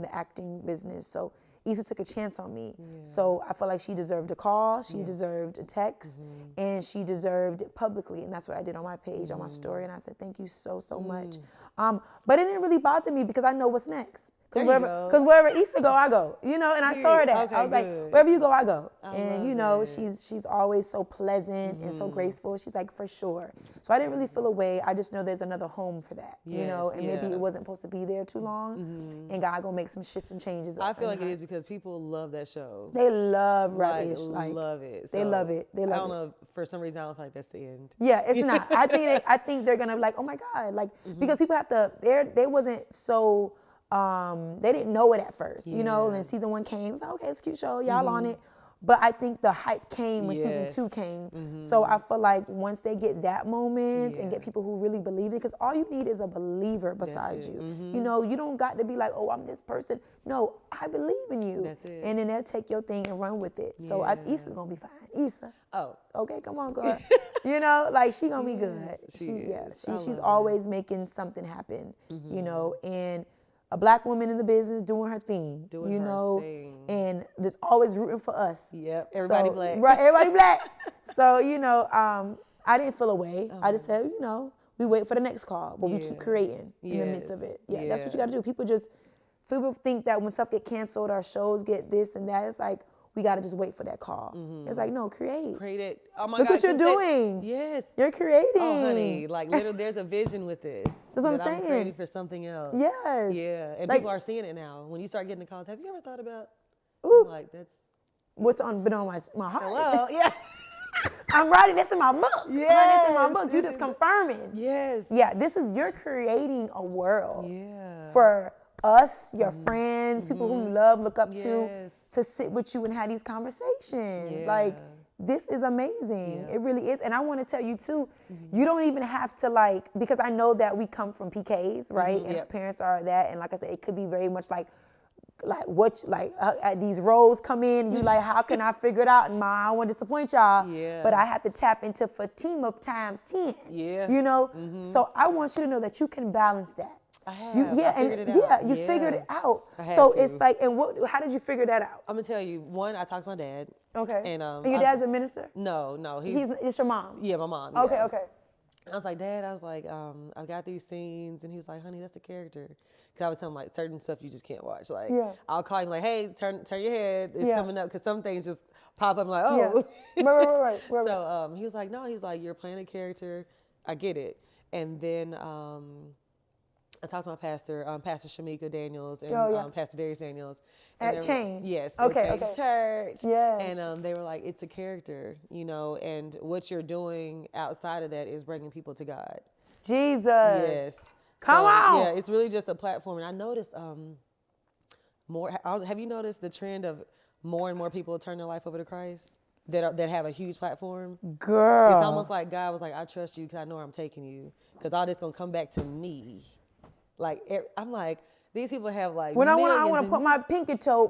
the acting business. So Issa took a chance on me. So I felt like she deserved a call, she deserved a text, and she deserved it publicly. And that's what I did on my page, on my story. And I said, thank you so much. But it didn't really bother me because I know what's next. Because wherever Issa go, I go. And I told her that. Okay, I was like, wherever you go, I go. And she's always so pleasant and so graceful. She's like, for sure. So I didn't really feel away. I just know there's another home for that. And maybe it wasn't supposed to be there too long. And God gonna make some shifts and changes. I feel like it is because people love that show. They love Rubbish. Love it. They love it. They love it. I don't know. For some reason, I don't feel like that's the end. Yeah, it's not. I think they're gonna be like, oh my God, like because people have to. They wasn't so. They didn't know it at first, and then season 1 came. It's like, okay, it's a cute show, y'all on it. But I think the hype came when season 2 came. So I feel like once they get that moment and get people who really believe it, because all you need is a believer beside you. You don't got to be like, oh, I'm this person. No, I believe in you. That's it. And then they'll take your thing and run with it. So Issa's gonna be fine. Issa. Oh. Okay, come on, girl. Like she gonna be good. She's always making something happen. And a Black woman in the business doing her thing, Doing her thing. and there's always rooting for us. Yep, everybody Black. Right, everybody Black. So, I didn't feel away. I just said, we wait for the next call, but we keep creating in the midst of it. Yeah, that's what you got to do. People think that when stuff get canceled, our shows get this and that, it's like, we got to just wait for that call. It's like, no, create. Create it. Oh my Look God. what you're doing. Yes. You're creating. Oh, honey, like literally there's a vision with this. That's what I'm saying. I'm creating for something else. Yes. Yeah, and Like, people are seeing it now. When you start getting the calls, have you ever thought about, like, that's. What's been on my heart. Hello, yeah. I'm writing this in my book. Yes. This in my book. You just confirming. Yes. Yeah, you're creating a world. Yeah. For us, your friends, people who you love, look up to sit with you and have these conversations. Yeah. Like, this is amazing. Yeah. It really is. And I want to tell you too, you don't even have to because I know that we come from PKs, right? And our parents are that. And like I said, it could be very much these roles come in, you like, how can I figure it out? And I don't want to disappoint y'all, but I have to tap into Fatima times 10. Yeah. So I want you to know that you can balance that. I have. You figured it out. So it's like, and how did you figure that out? I'm gonna tell you. One, I talked to my dad. Okay. And your dad's a minister? No, It's your mom. Yeah, my mom. Okay, yeah. okay. I was like, Dad, I've got these scenes, and he was like, honey, that's a character. Cause I was telling him like certain stuff you just can't watch. Like, I'll call him like, hey, turn your head, it's coming up, cause some things just pop up. I'm like, oh. Right. So he was like, no, you're playing a character. I get it. And then I talked to my pastor, Pastor Shamika Daniels and Pastor Darius Daniels. At Change? Yes, okay, at Change Church. Yes. And they were like, it's a character, and what you're doing outside of that is bringing people to God. Jesus. Yes. Come on. Yeah, it's really just a platform. And I noticed have you noticed the trend of more and more people turn their life over to Christ that have a huge platform? Girl. It's almost like God was like, I trust you because I know where I'm taking you, because all this going to come back to me. Like, I'm like, these people have like when I want to put my big toe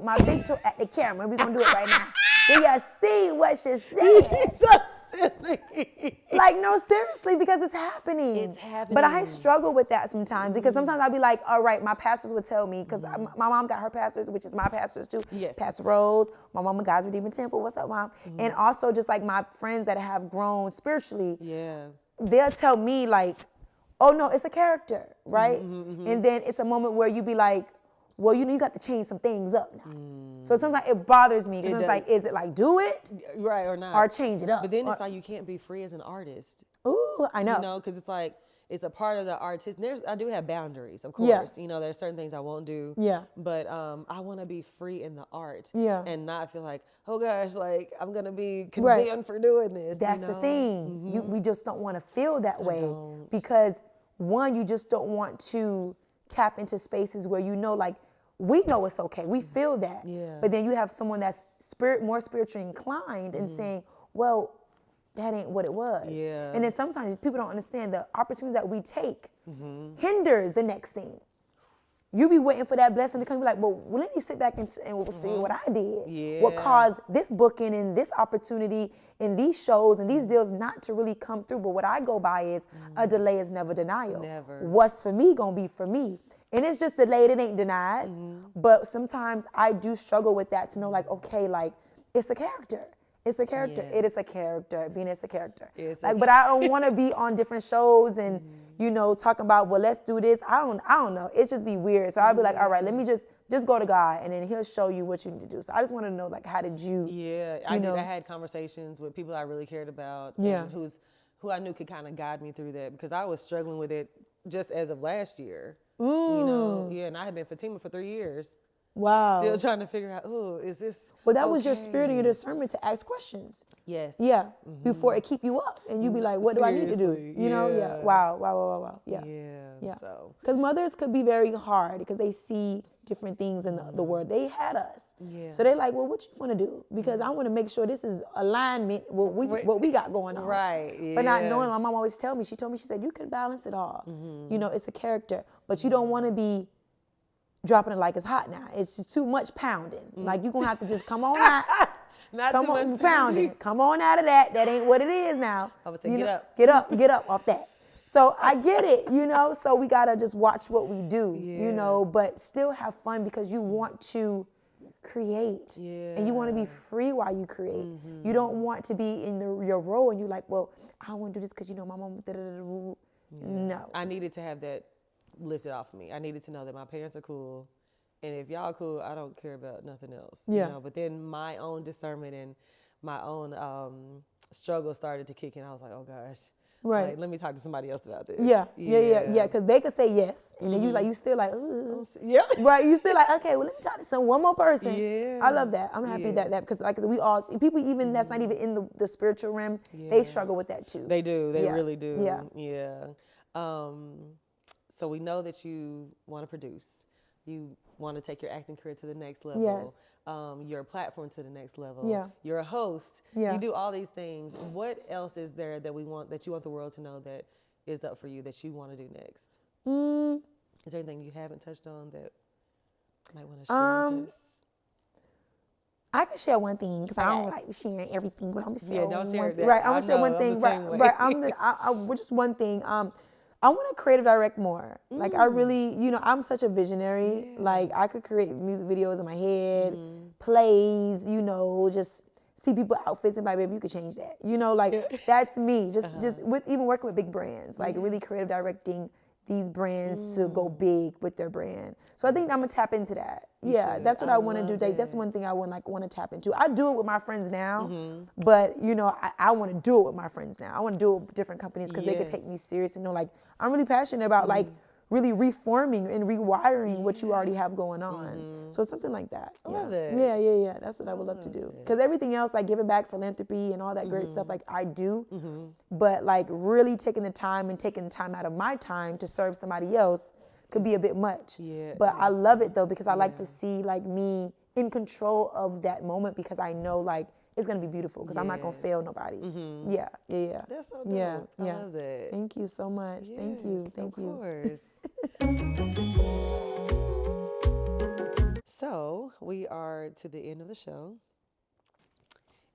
at the camera. We're going to do it right now. Do you see what she said? It's so silly. Like, no, seriously, because it's happening. It's happening. But I struggle with that sometimes, because sometimes I'll be like, all right, my pastors would tell me, because my mom got her pastors, which is my pastors too. Yes. Pastor Rose, my mama, God's Redeeming Temple. What's up, Mom? And also just like my friends that have grown spiritually. Yeah. They'll tell me like, oh no, it's a character, right? And then it's a moment where you be like, well, you got to change some things up now. So sometimes it bothers me, because it's like, is it like, do it? Right, or not. Or change it up. But then it's like, you can't be free as an artist. Ooh, I know. Because it's like, it's a part of the artist. I do have boundaries, of course. Yeah. There's certain things I won't do. Yeah. But I want to be free in the art. Yeah. And not feel like, oh gosh, like I'm gonna be condemned for doing this. That's the thing. We just don't want to feel that way, don't. because one, you just don't want to tap into spaces where like, we know it's okay. We feel that. Yeah. But then you have someone that's more spiritually inclined and saying, well, that ain't what it was. Yeah. And then sometimes people don't understand the opportunities that we take hinders the next thing. You be waiting for that blessing to come. Be like, well, let me sit back and we'll see what I did. Yeah. What caused this booking and this opportunity and these shows and these deals not to really come through. But what I go by is a delay is never denial. Never. What's for me gonna be for me. And it's just delayed, it ain't denied. But sometimes I do struggle with that, to know like, okay, like, it's a character. It's a character. Yes. It is a character. Being it's a character. But I don't want to be on different shows and talking about, well, let's do this. I don't know. It just be weird. So I'll be like, all right, let me just go to God, and then He'll show you what you need to do. So I just want to know, like, how did you? Yeah, I had conversations with people I really cared about. Yeah. And who I knew could kind of guide me through that, because I was struggling with it just as of last year. And I had been Fatima for 3 years. Wow. Still trying to figure out, is this Well, that was your spirit and your discernment to ask questions. Yes. Yeah. Before it keep you up, and you be like, what do I need to do? Yeah. Wow. Yeah. Yeah. So. Because mothers could be very hard, because they see different things in the world. They had us. Yeah. So they're like, well, what you want to do? Because I want to make sure this is alignment with what we got going on. Right. Yeah. But not knowing, my mom always told me, she said, you can balance it all. It's a character, but you don't want to be dropping it like it's hot now. It's just too much pounding. Like, you're going to have to just come on out. Not come too on, much pounding. Come on out of that. That ain't what it is now. I would say, get up. Get up off that. So I get it, you know. So we gotta just watch what we do, Yeah. you know, but still have fun because you want to create, and you want to be free while you create. You don't want to be in your role and you're like, well, I don't want to do this because you know my mom. No. I needed to have that lifted off of me. I needed to know that my parents are cool, and if y'all cool, I don't care about nothing else. Yeah. You know? But then my own discernment and my own struggle started to kick in. I was like, oh gosh. Right. Like, let me talk to somebody else about this. Yeah. Because they could say yes, and then you still like, ooh. Yeah. Right. You still like, okay, well, let me talk to one more person. Yeah. I love that. I'm happy that because like we all people even that's not even in the spiritual realm, they struggle with that too. They do. They really do. Yeah. Yeah. So we know that you want to produce. You want to take your acting career to the next level. Yes. Your platform to the next level. Yeah. You're a host. Yeah. You do all these things. What else is there that you want the world to know that is up for you that you want to do next? Is there anything you haven't touched on that you might want to share with us? I can share one thing because I don't like sharing everything, but I'm gonna share don't share one thing. that. Right, I'm I gonna share know, one I'm thing. the Right, same way. right. Just one thing. I want to create or direct more. Like I really, I'm such a visionary. Like I could create music videos in my head, plays. Just see people outfits and be like, baby, you could change that. Like that's me. Just with even working with big brands, like really creative directing these brands to go big with their brand. So I think I'm gonna tap into that. That's what I want to do. Like, that's one thing I want to tap into. I do it with my friends now, but I want to do it with my friends now. I want to do it with different companies because they could take me serious and know like I'm really passionate about like really reforming and rewiring what you already have going on. So it's something like that. I love it. Yeah. That's what I would love to do. Because everything else, like giving back, philanthropy, and all that great stuff, like I do. But like really taking the time out of my time to serve somebody else could be a bit much. Yeah. But I love it though because I like to see like me in control of that moment because I know like it's gonna be beautiful because I'm not gonna fail nobody. Yeah. That's so dope. Yeah. I love that. Thank you so much. Thank you. Of course. So we are to the end of the show.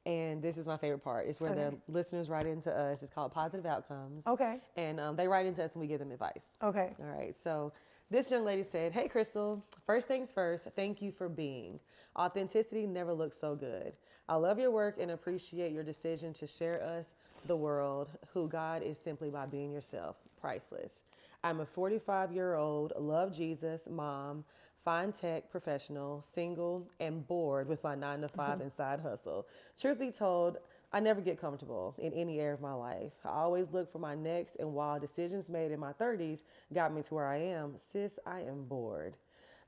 And this is my favorite part. It's where the listeners write into us. It's called Positive Outcomes. Okay. And they write into us and we give them advice. Okay. All right. So this young lady said, hey, Crystal, first things first, thank you for being. Authenticity never looks so good. I love your work and appreciate your decision to share us, the world, who God is simply by being yourself. Priceless. I'm a 45-year-old, love Jesus, mom, fine tech professional, single, and bored with my 9-to-5 and side hustle. Truth be told, I never get comfortable in any area of my life. I always look for my next, and while decisions made in my 30s got me to where I am, sis, I am bored.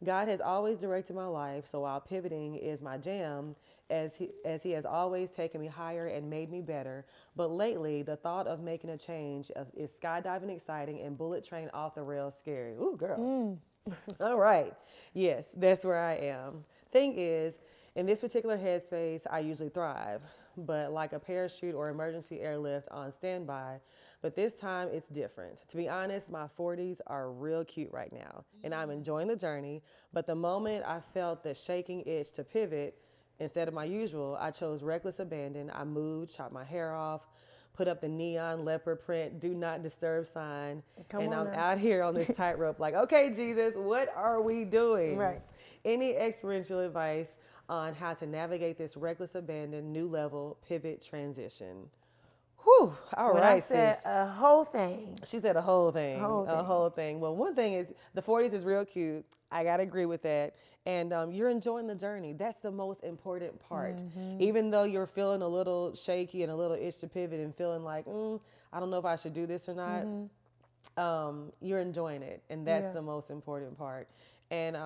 God has always directed my life, so while pivoting is my jam, as he has always taken me higher and made me better. But lately, the thought of making a change is skydiving exciting and bullet train off the rails scary. Ooh, girl. All right. Yes, that's where I am. Thing is, in this particular headspace, I usually thrive, but like a parachute or emergency airlift on standby. But this time it's different. To be honest, my 40s are real cute right now, and I'm enjoying the journey. But the moment I felt the shaking itch to pivot, instead of my usual, I chose reckless abandon. I moved, chopped my hair off, put up the neon leopard print, do not disturb sign. And I'm out here on this tightrope like, okay, Jesus, what are we doing? Right. Any experiential advice on how to navigate this reckless abandon, new level, pivot, transition? Whew, all right, I said sis. a whole thing. She said a whole thing. A whole thing. Well, one thing is the 40s is real cute. I got to agree with that. And you're enjoying the journey. That's the most important part. Even though you're feeling a little shaky and a little itch to pivot and feeling like, I don't know if I should do this or not, you're enjoying it. And that's the most important part. And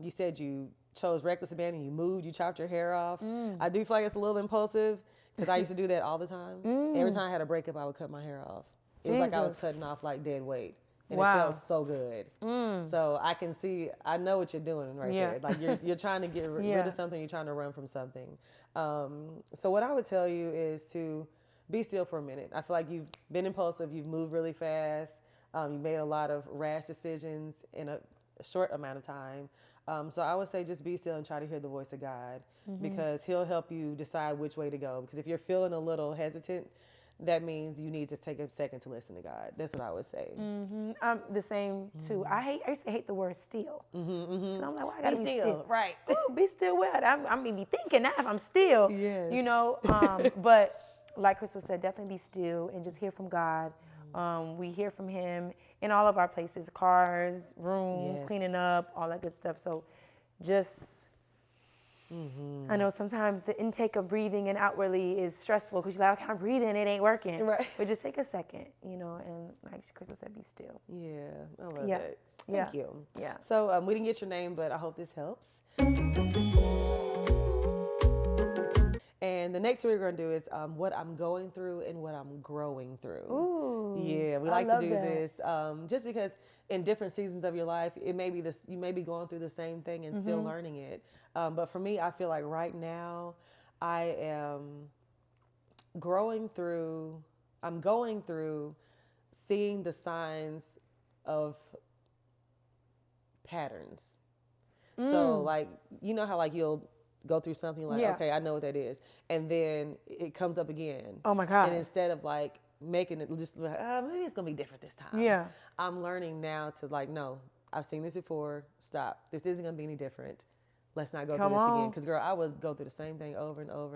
you said you chose reckless abandon, you moved, you chopped your hair off. I do feel like it's a little impulsive because I used to do that all the time. Every time I had a breakup, I would cut my hair off. It was like I was cutting off like dead weight. And it felt so good. So I can see, I know what you're doing right there. Like you're trying to get rid of something, you're trying to run from something. So what I would tell you is to be still for a minute. I feel like you've been impulsive, you've moved really fast, you made a lot of rash decisions in a short amount of time. So I would say just be still and try to hear the voice of God because he'll help you decide which way to go. Because if you're feeling a little hesitant, that means you need to take a second to listen to God. That's what I would say. I'm the same too. I used to hate the word still. And I'm like, why I gotta be still? Right. Ooh, be still what? I mean, be thinking that if I'm still, Yes. you know. But like Crystal said, definitely be still and just hear from God. We hear from Him in all of our places, cars, room, Yes. cleaning up, all that good stuff. So just, I know sometimes the intake of breathing and outwardly is stressful because you're like, okay, I'm breathing, it ain't working. Right. But just take a second, you know, and like Crystal said, be still. Yeah, I love Yeah. it. Yeah. Thank you. Yeah. So we didn't get your name, but I hope this helps. And the next we're going to do is what I'm going through and what I'm growing through. Ooh, Yeah, we I like to love do that. this just because in different seasons of your life, it may be this, you may be going through the same thing and still learning it. But for me, I feel like right now I am going through seeing the signs of patterns. So like, you know how like you'll go through something like, Yeah. okay, I know what that is. And then it comes up again. Oh my God. And instead of like making it just like, maybe it's going to be different this time. Yeah. I'm learning now to like, no, I've seen this before. Stop. This isn't going to be any different. Let's not go Come through this again. on. Because girl, I would go through the same thing over and over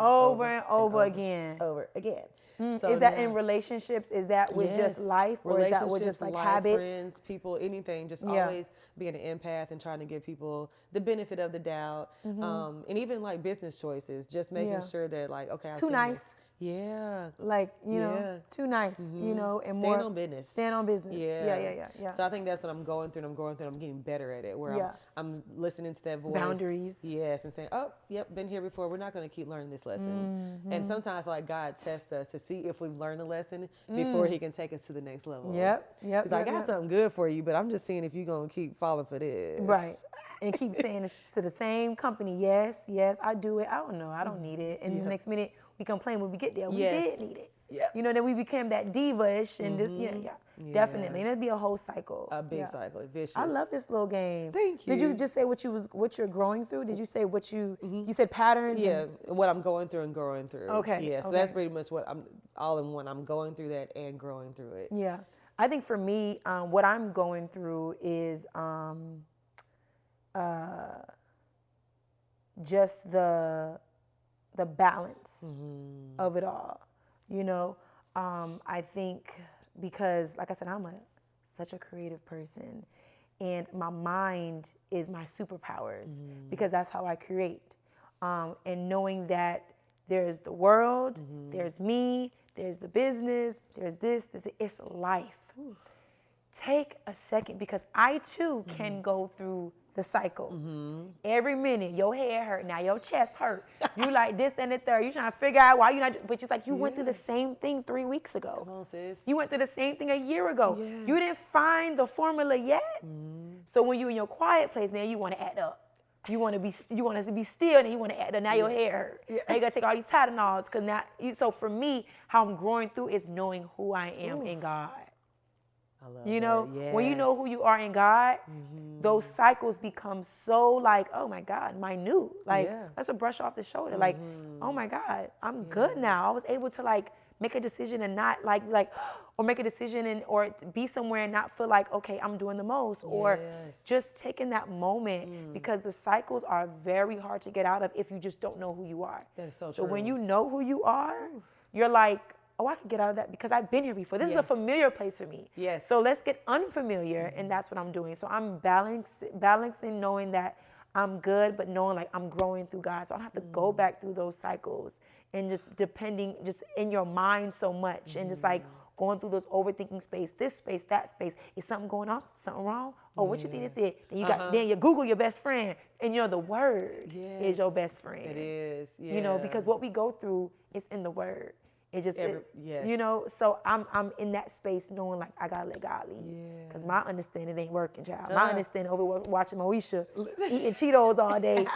Again. Over again. So Is that now- in relationships? Is that with just Yes. life, or is that with Relationships, just like life, habits? friends, people, anything? Just Yeah. always being an empath and trying to give people the benefit of the doubt, and even like business choices. Just making Yeah. sure that like, okay, I've Too seen nice. this. Yeah. Like, you know, Yeah. too nice, you know, and Stand more on business. Stand on business. Yeah. Yeah. So I think that's what I'm going through. I'm getting better at it. Where Yeah. I'm listening to that voice. Boundaries. Yes, and saying, oh, yep, been here before. We're not going to keep learning this lesson. And sometimes I feel like God tests us to see if we've learned the lesson before He can take us to the next level. Yep. Because I got something good for you, but I'm just seeing if you're going to keep falling for this. Right. And keep saying it to the same company. Yes, I do it. I don't know. I don't need it. And the next minute we complain when we get there. We did need it. Yeah. You know, then we became that diva-ish and this, definitely. And it'd be a whole cycle. A big cycle, vicious. I love this little game. Thank you. Did you just say what you're growing through? Did you say what you said patterns? Yeah, what I'm going through and growing through. Okay, Yeah, so that's pretty much what I'm all in one. I'm going through that and growing through it. Yeah. I think for me, what I'm going through is just the balance of it all. You know, I think because, like I said, I'm such a creative person, and my mind is my superpowers because that's how I create. And knowing that there's the world, there's me, there's the business, there's this, it's life. Take a second, because I too can go through the cycle. Every minute, your head hurt, now your chest hurt. You like this and the third. You trying to figure out why you not, but it's like you went through the same thing 3 weeks ago. Come on, sis. You went through the same thing a year ago. Yes. You didn't find the formula yet. So when you in your quiet place, now you want to act up. You want to be still, and you want to act up. Now your hair hurt. Now you got to take all these Tylenols, because now. So for me, how I'm growing through is knowing who I am in God. I love You know, that. when you know who you are in God, those cycles become so like, oh my God, minute. Like, that's a brush off the shoulder. Like, oh my God, I'm good now. I was able to like make a decision and not like, or make a decision or be somewhere and not feel like, okay, I'm doing the most, or just taking that moment, because the cycles are very hard to get out of if you just don't know who you are. That is so true. So when you know who you are, you're like, oh, I could get out of that because I've been here before. This is a familiar place for me. Yes. So let's get unfamiliar, and that's what I'm doing. So I'm balancing knowing that I'm good, but knowing like I'm growing through God. So I don't have to go back through those cycles and just just in your mind so much, and just like going through those overthinking space, this space, that space. Is something going on? Something wrong? Oh, what you think this is? Then you got then you Google your best friend, and you know the word is your best friend. It is. Yeah. You know, because what we go through is in the word. It just, yes. you know, so I'm in that space knowing like I gotta let God lead. Because my understanding ain't working, child. My understanding over watching Moesha eating Cheetos all day,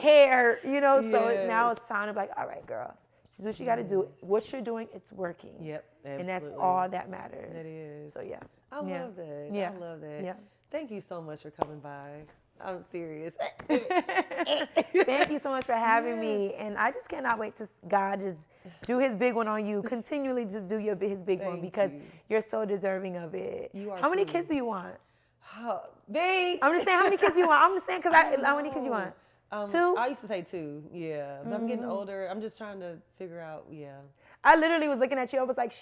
hair, you know, so now it's time to be like, all right, girl, she's what you gotta do. What you're doing, it's working. Yep, absolutely. And that's all that matters. That is. So yeah. I love that. Yeah. I love that. Yeah. Thank you so much for coming by. I'm serious. Thank you so much for having me. And I just cannot wait to God just do his big one on you. Continually to do his big one because you're so deserving of it. You are How many too. kids do you want? Babe. I'm just saying, how many kids do you want? I'm just saying, because how many kids do you want? 2? I used to say 2, yeah. But I'm getting older. I'm just trying to figure out, I literally was looking at you. I was like,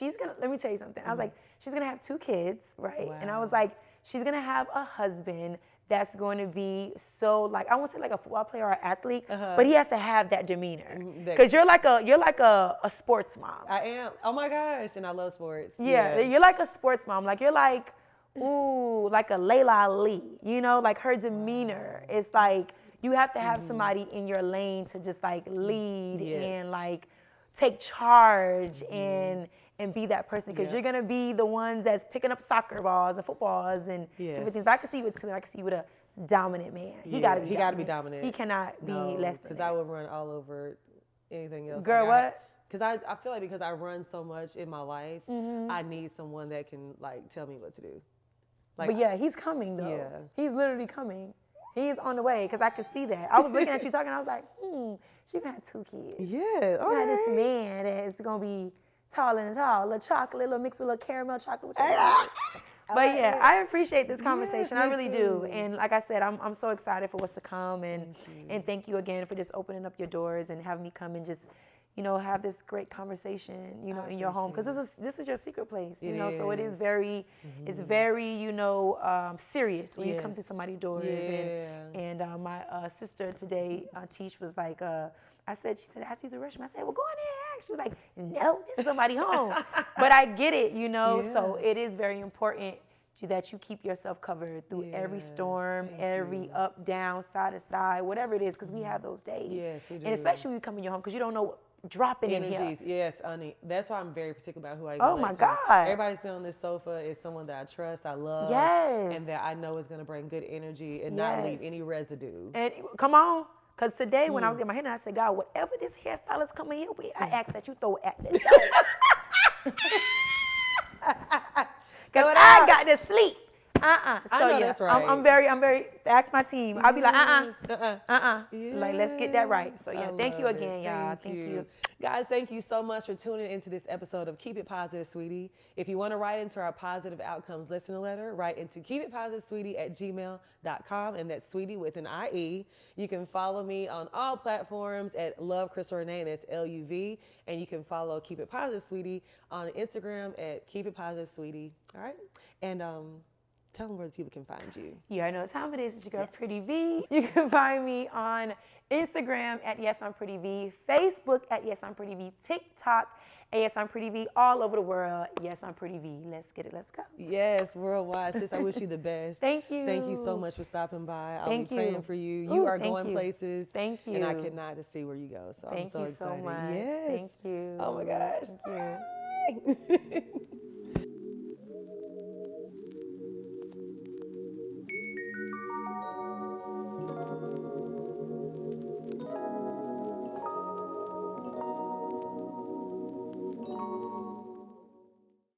let me tell you something. I was like, she's going to have 2 kids, right? Wow. And I was like, she's going to have a husband that's going to be so like, I won't say like a football player or an athlete, but he has to have that demeanor. Because you're like a sports mom. I am. Oh my gosh. And I love sports. Yeah, you're like a sports mom. Like you're like, ooh, like a Layla Ali, you know, like her demeanor. It's like, you have to have somebody in your lane to just like lead and like take charge and be that person, because you're gonna be the ones that's picking up soccer balls and footballs and different things. I can see you with 2, and I can see you with a dominant man. He gotta be dominant. He cannot be less than because that. I would run all over anything else. Girl, what? Because I feel like because I run so much in my life, I need someone that can like tell me what to do. Like, but yeah, he's coming though. Yeah. He's literally coming. He's on the way, because I could see that. I was looking at you talking, I was like, she gonna have 2 kids. Yeah, You got this man that's gonna be tall and tall, a little chocolate, a little mixed with a little caramel chocolate. But yeah, I appreciate this conversation. I really do. And like I said, I'm so excited for what's to come. And thank you again for just opening up your doors and having me come and just, have this great conversation, in your home, because this is your secret place, So it is very, it's very, serious when you come to somebody's doors. And my sister today, Tish, was like, she said, I have to use the restroom. I said, well, go in there and ask. She was like, no, there's somebody home. But I get it, So it is very important that you keep yourself covered through every storm, every up, down, side to side, whatever it is, because we have those days. Yes, we do. And especially when you come in your home, because you don't know what dropping energies. in here. Yes, honey. That's why I'm very particular about who I. Oh my God! Everybody's been on this sofa is someone that I trust, I love, and that I know is going to bring good energy and not leave any residue. And come on. Because today, when I was getting my hair done, I said, God, whatever this hairstylist coming here with, I ask that you throw it at the door. Because I got to sleep. So I know that's right. I'm very, ask my team. I'll be like, like, let's get that right. So yeah, thank you again, y'all. Thank you. Guys, thank you so much for tuning into this episode of Keep It Positive, Sweetie. If you want to write into our Positive Outcomes listener letter, write into keepitpositivesweetie@gmail.com, and that's Sweetie with an IE. You can follow me on all platforms at Love Crystal Renee, and that's LUV. And you can follow Keep It Positive, Sweetie on Instagram at Keep It Positive, Sweetie. All right? And tell them where the people can find you. You already know what time it is. It's your girl, Pretty Vee. You can find me on Instagram at Yes, I'm Pretty Vee, Facebook at Yes, I'm Pretty Vee, TikTok at Yes, I'm Pretty Vee, all over the world. Yes, I'm Pretty Vee. Let's get it. Let's go. Yes, worldwide. Sis, I wish you the best. Thank you. Thank you so much for stopping by. I'll be praying for you. You are going places. Thank you. And I cannot to see where you go. So I'm so excited. Thank you so much. Yes. Thank you. Oh my gosh. Thank you.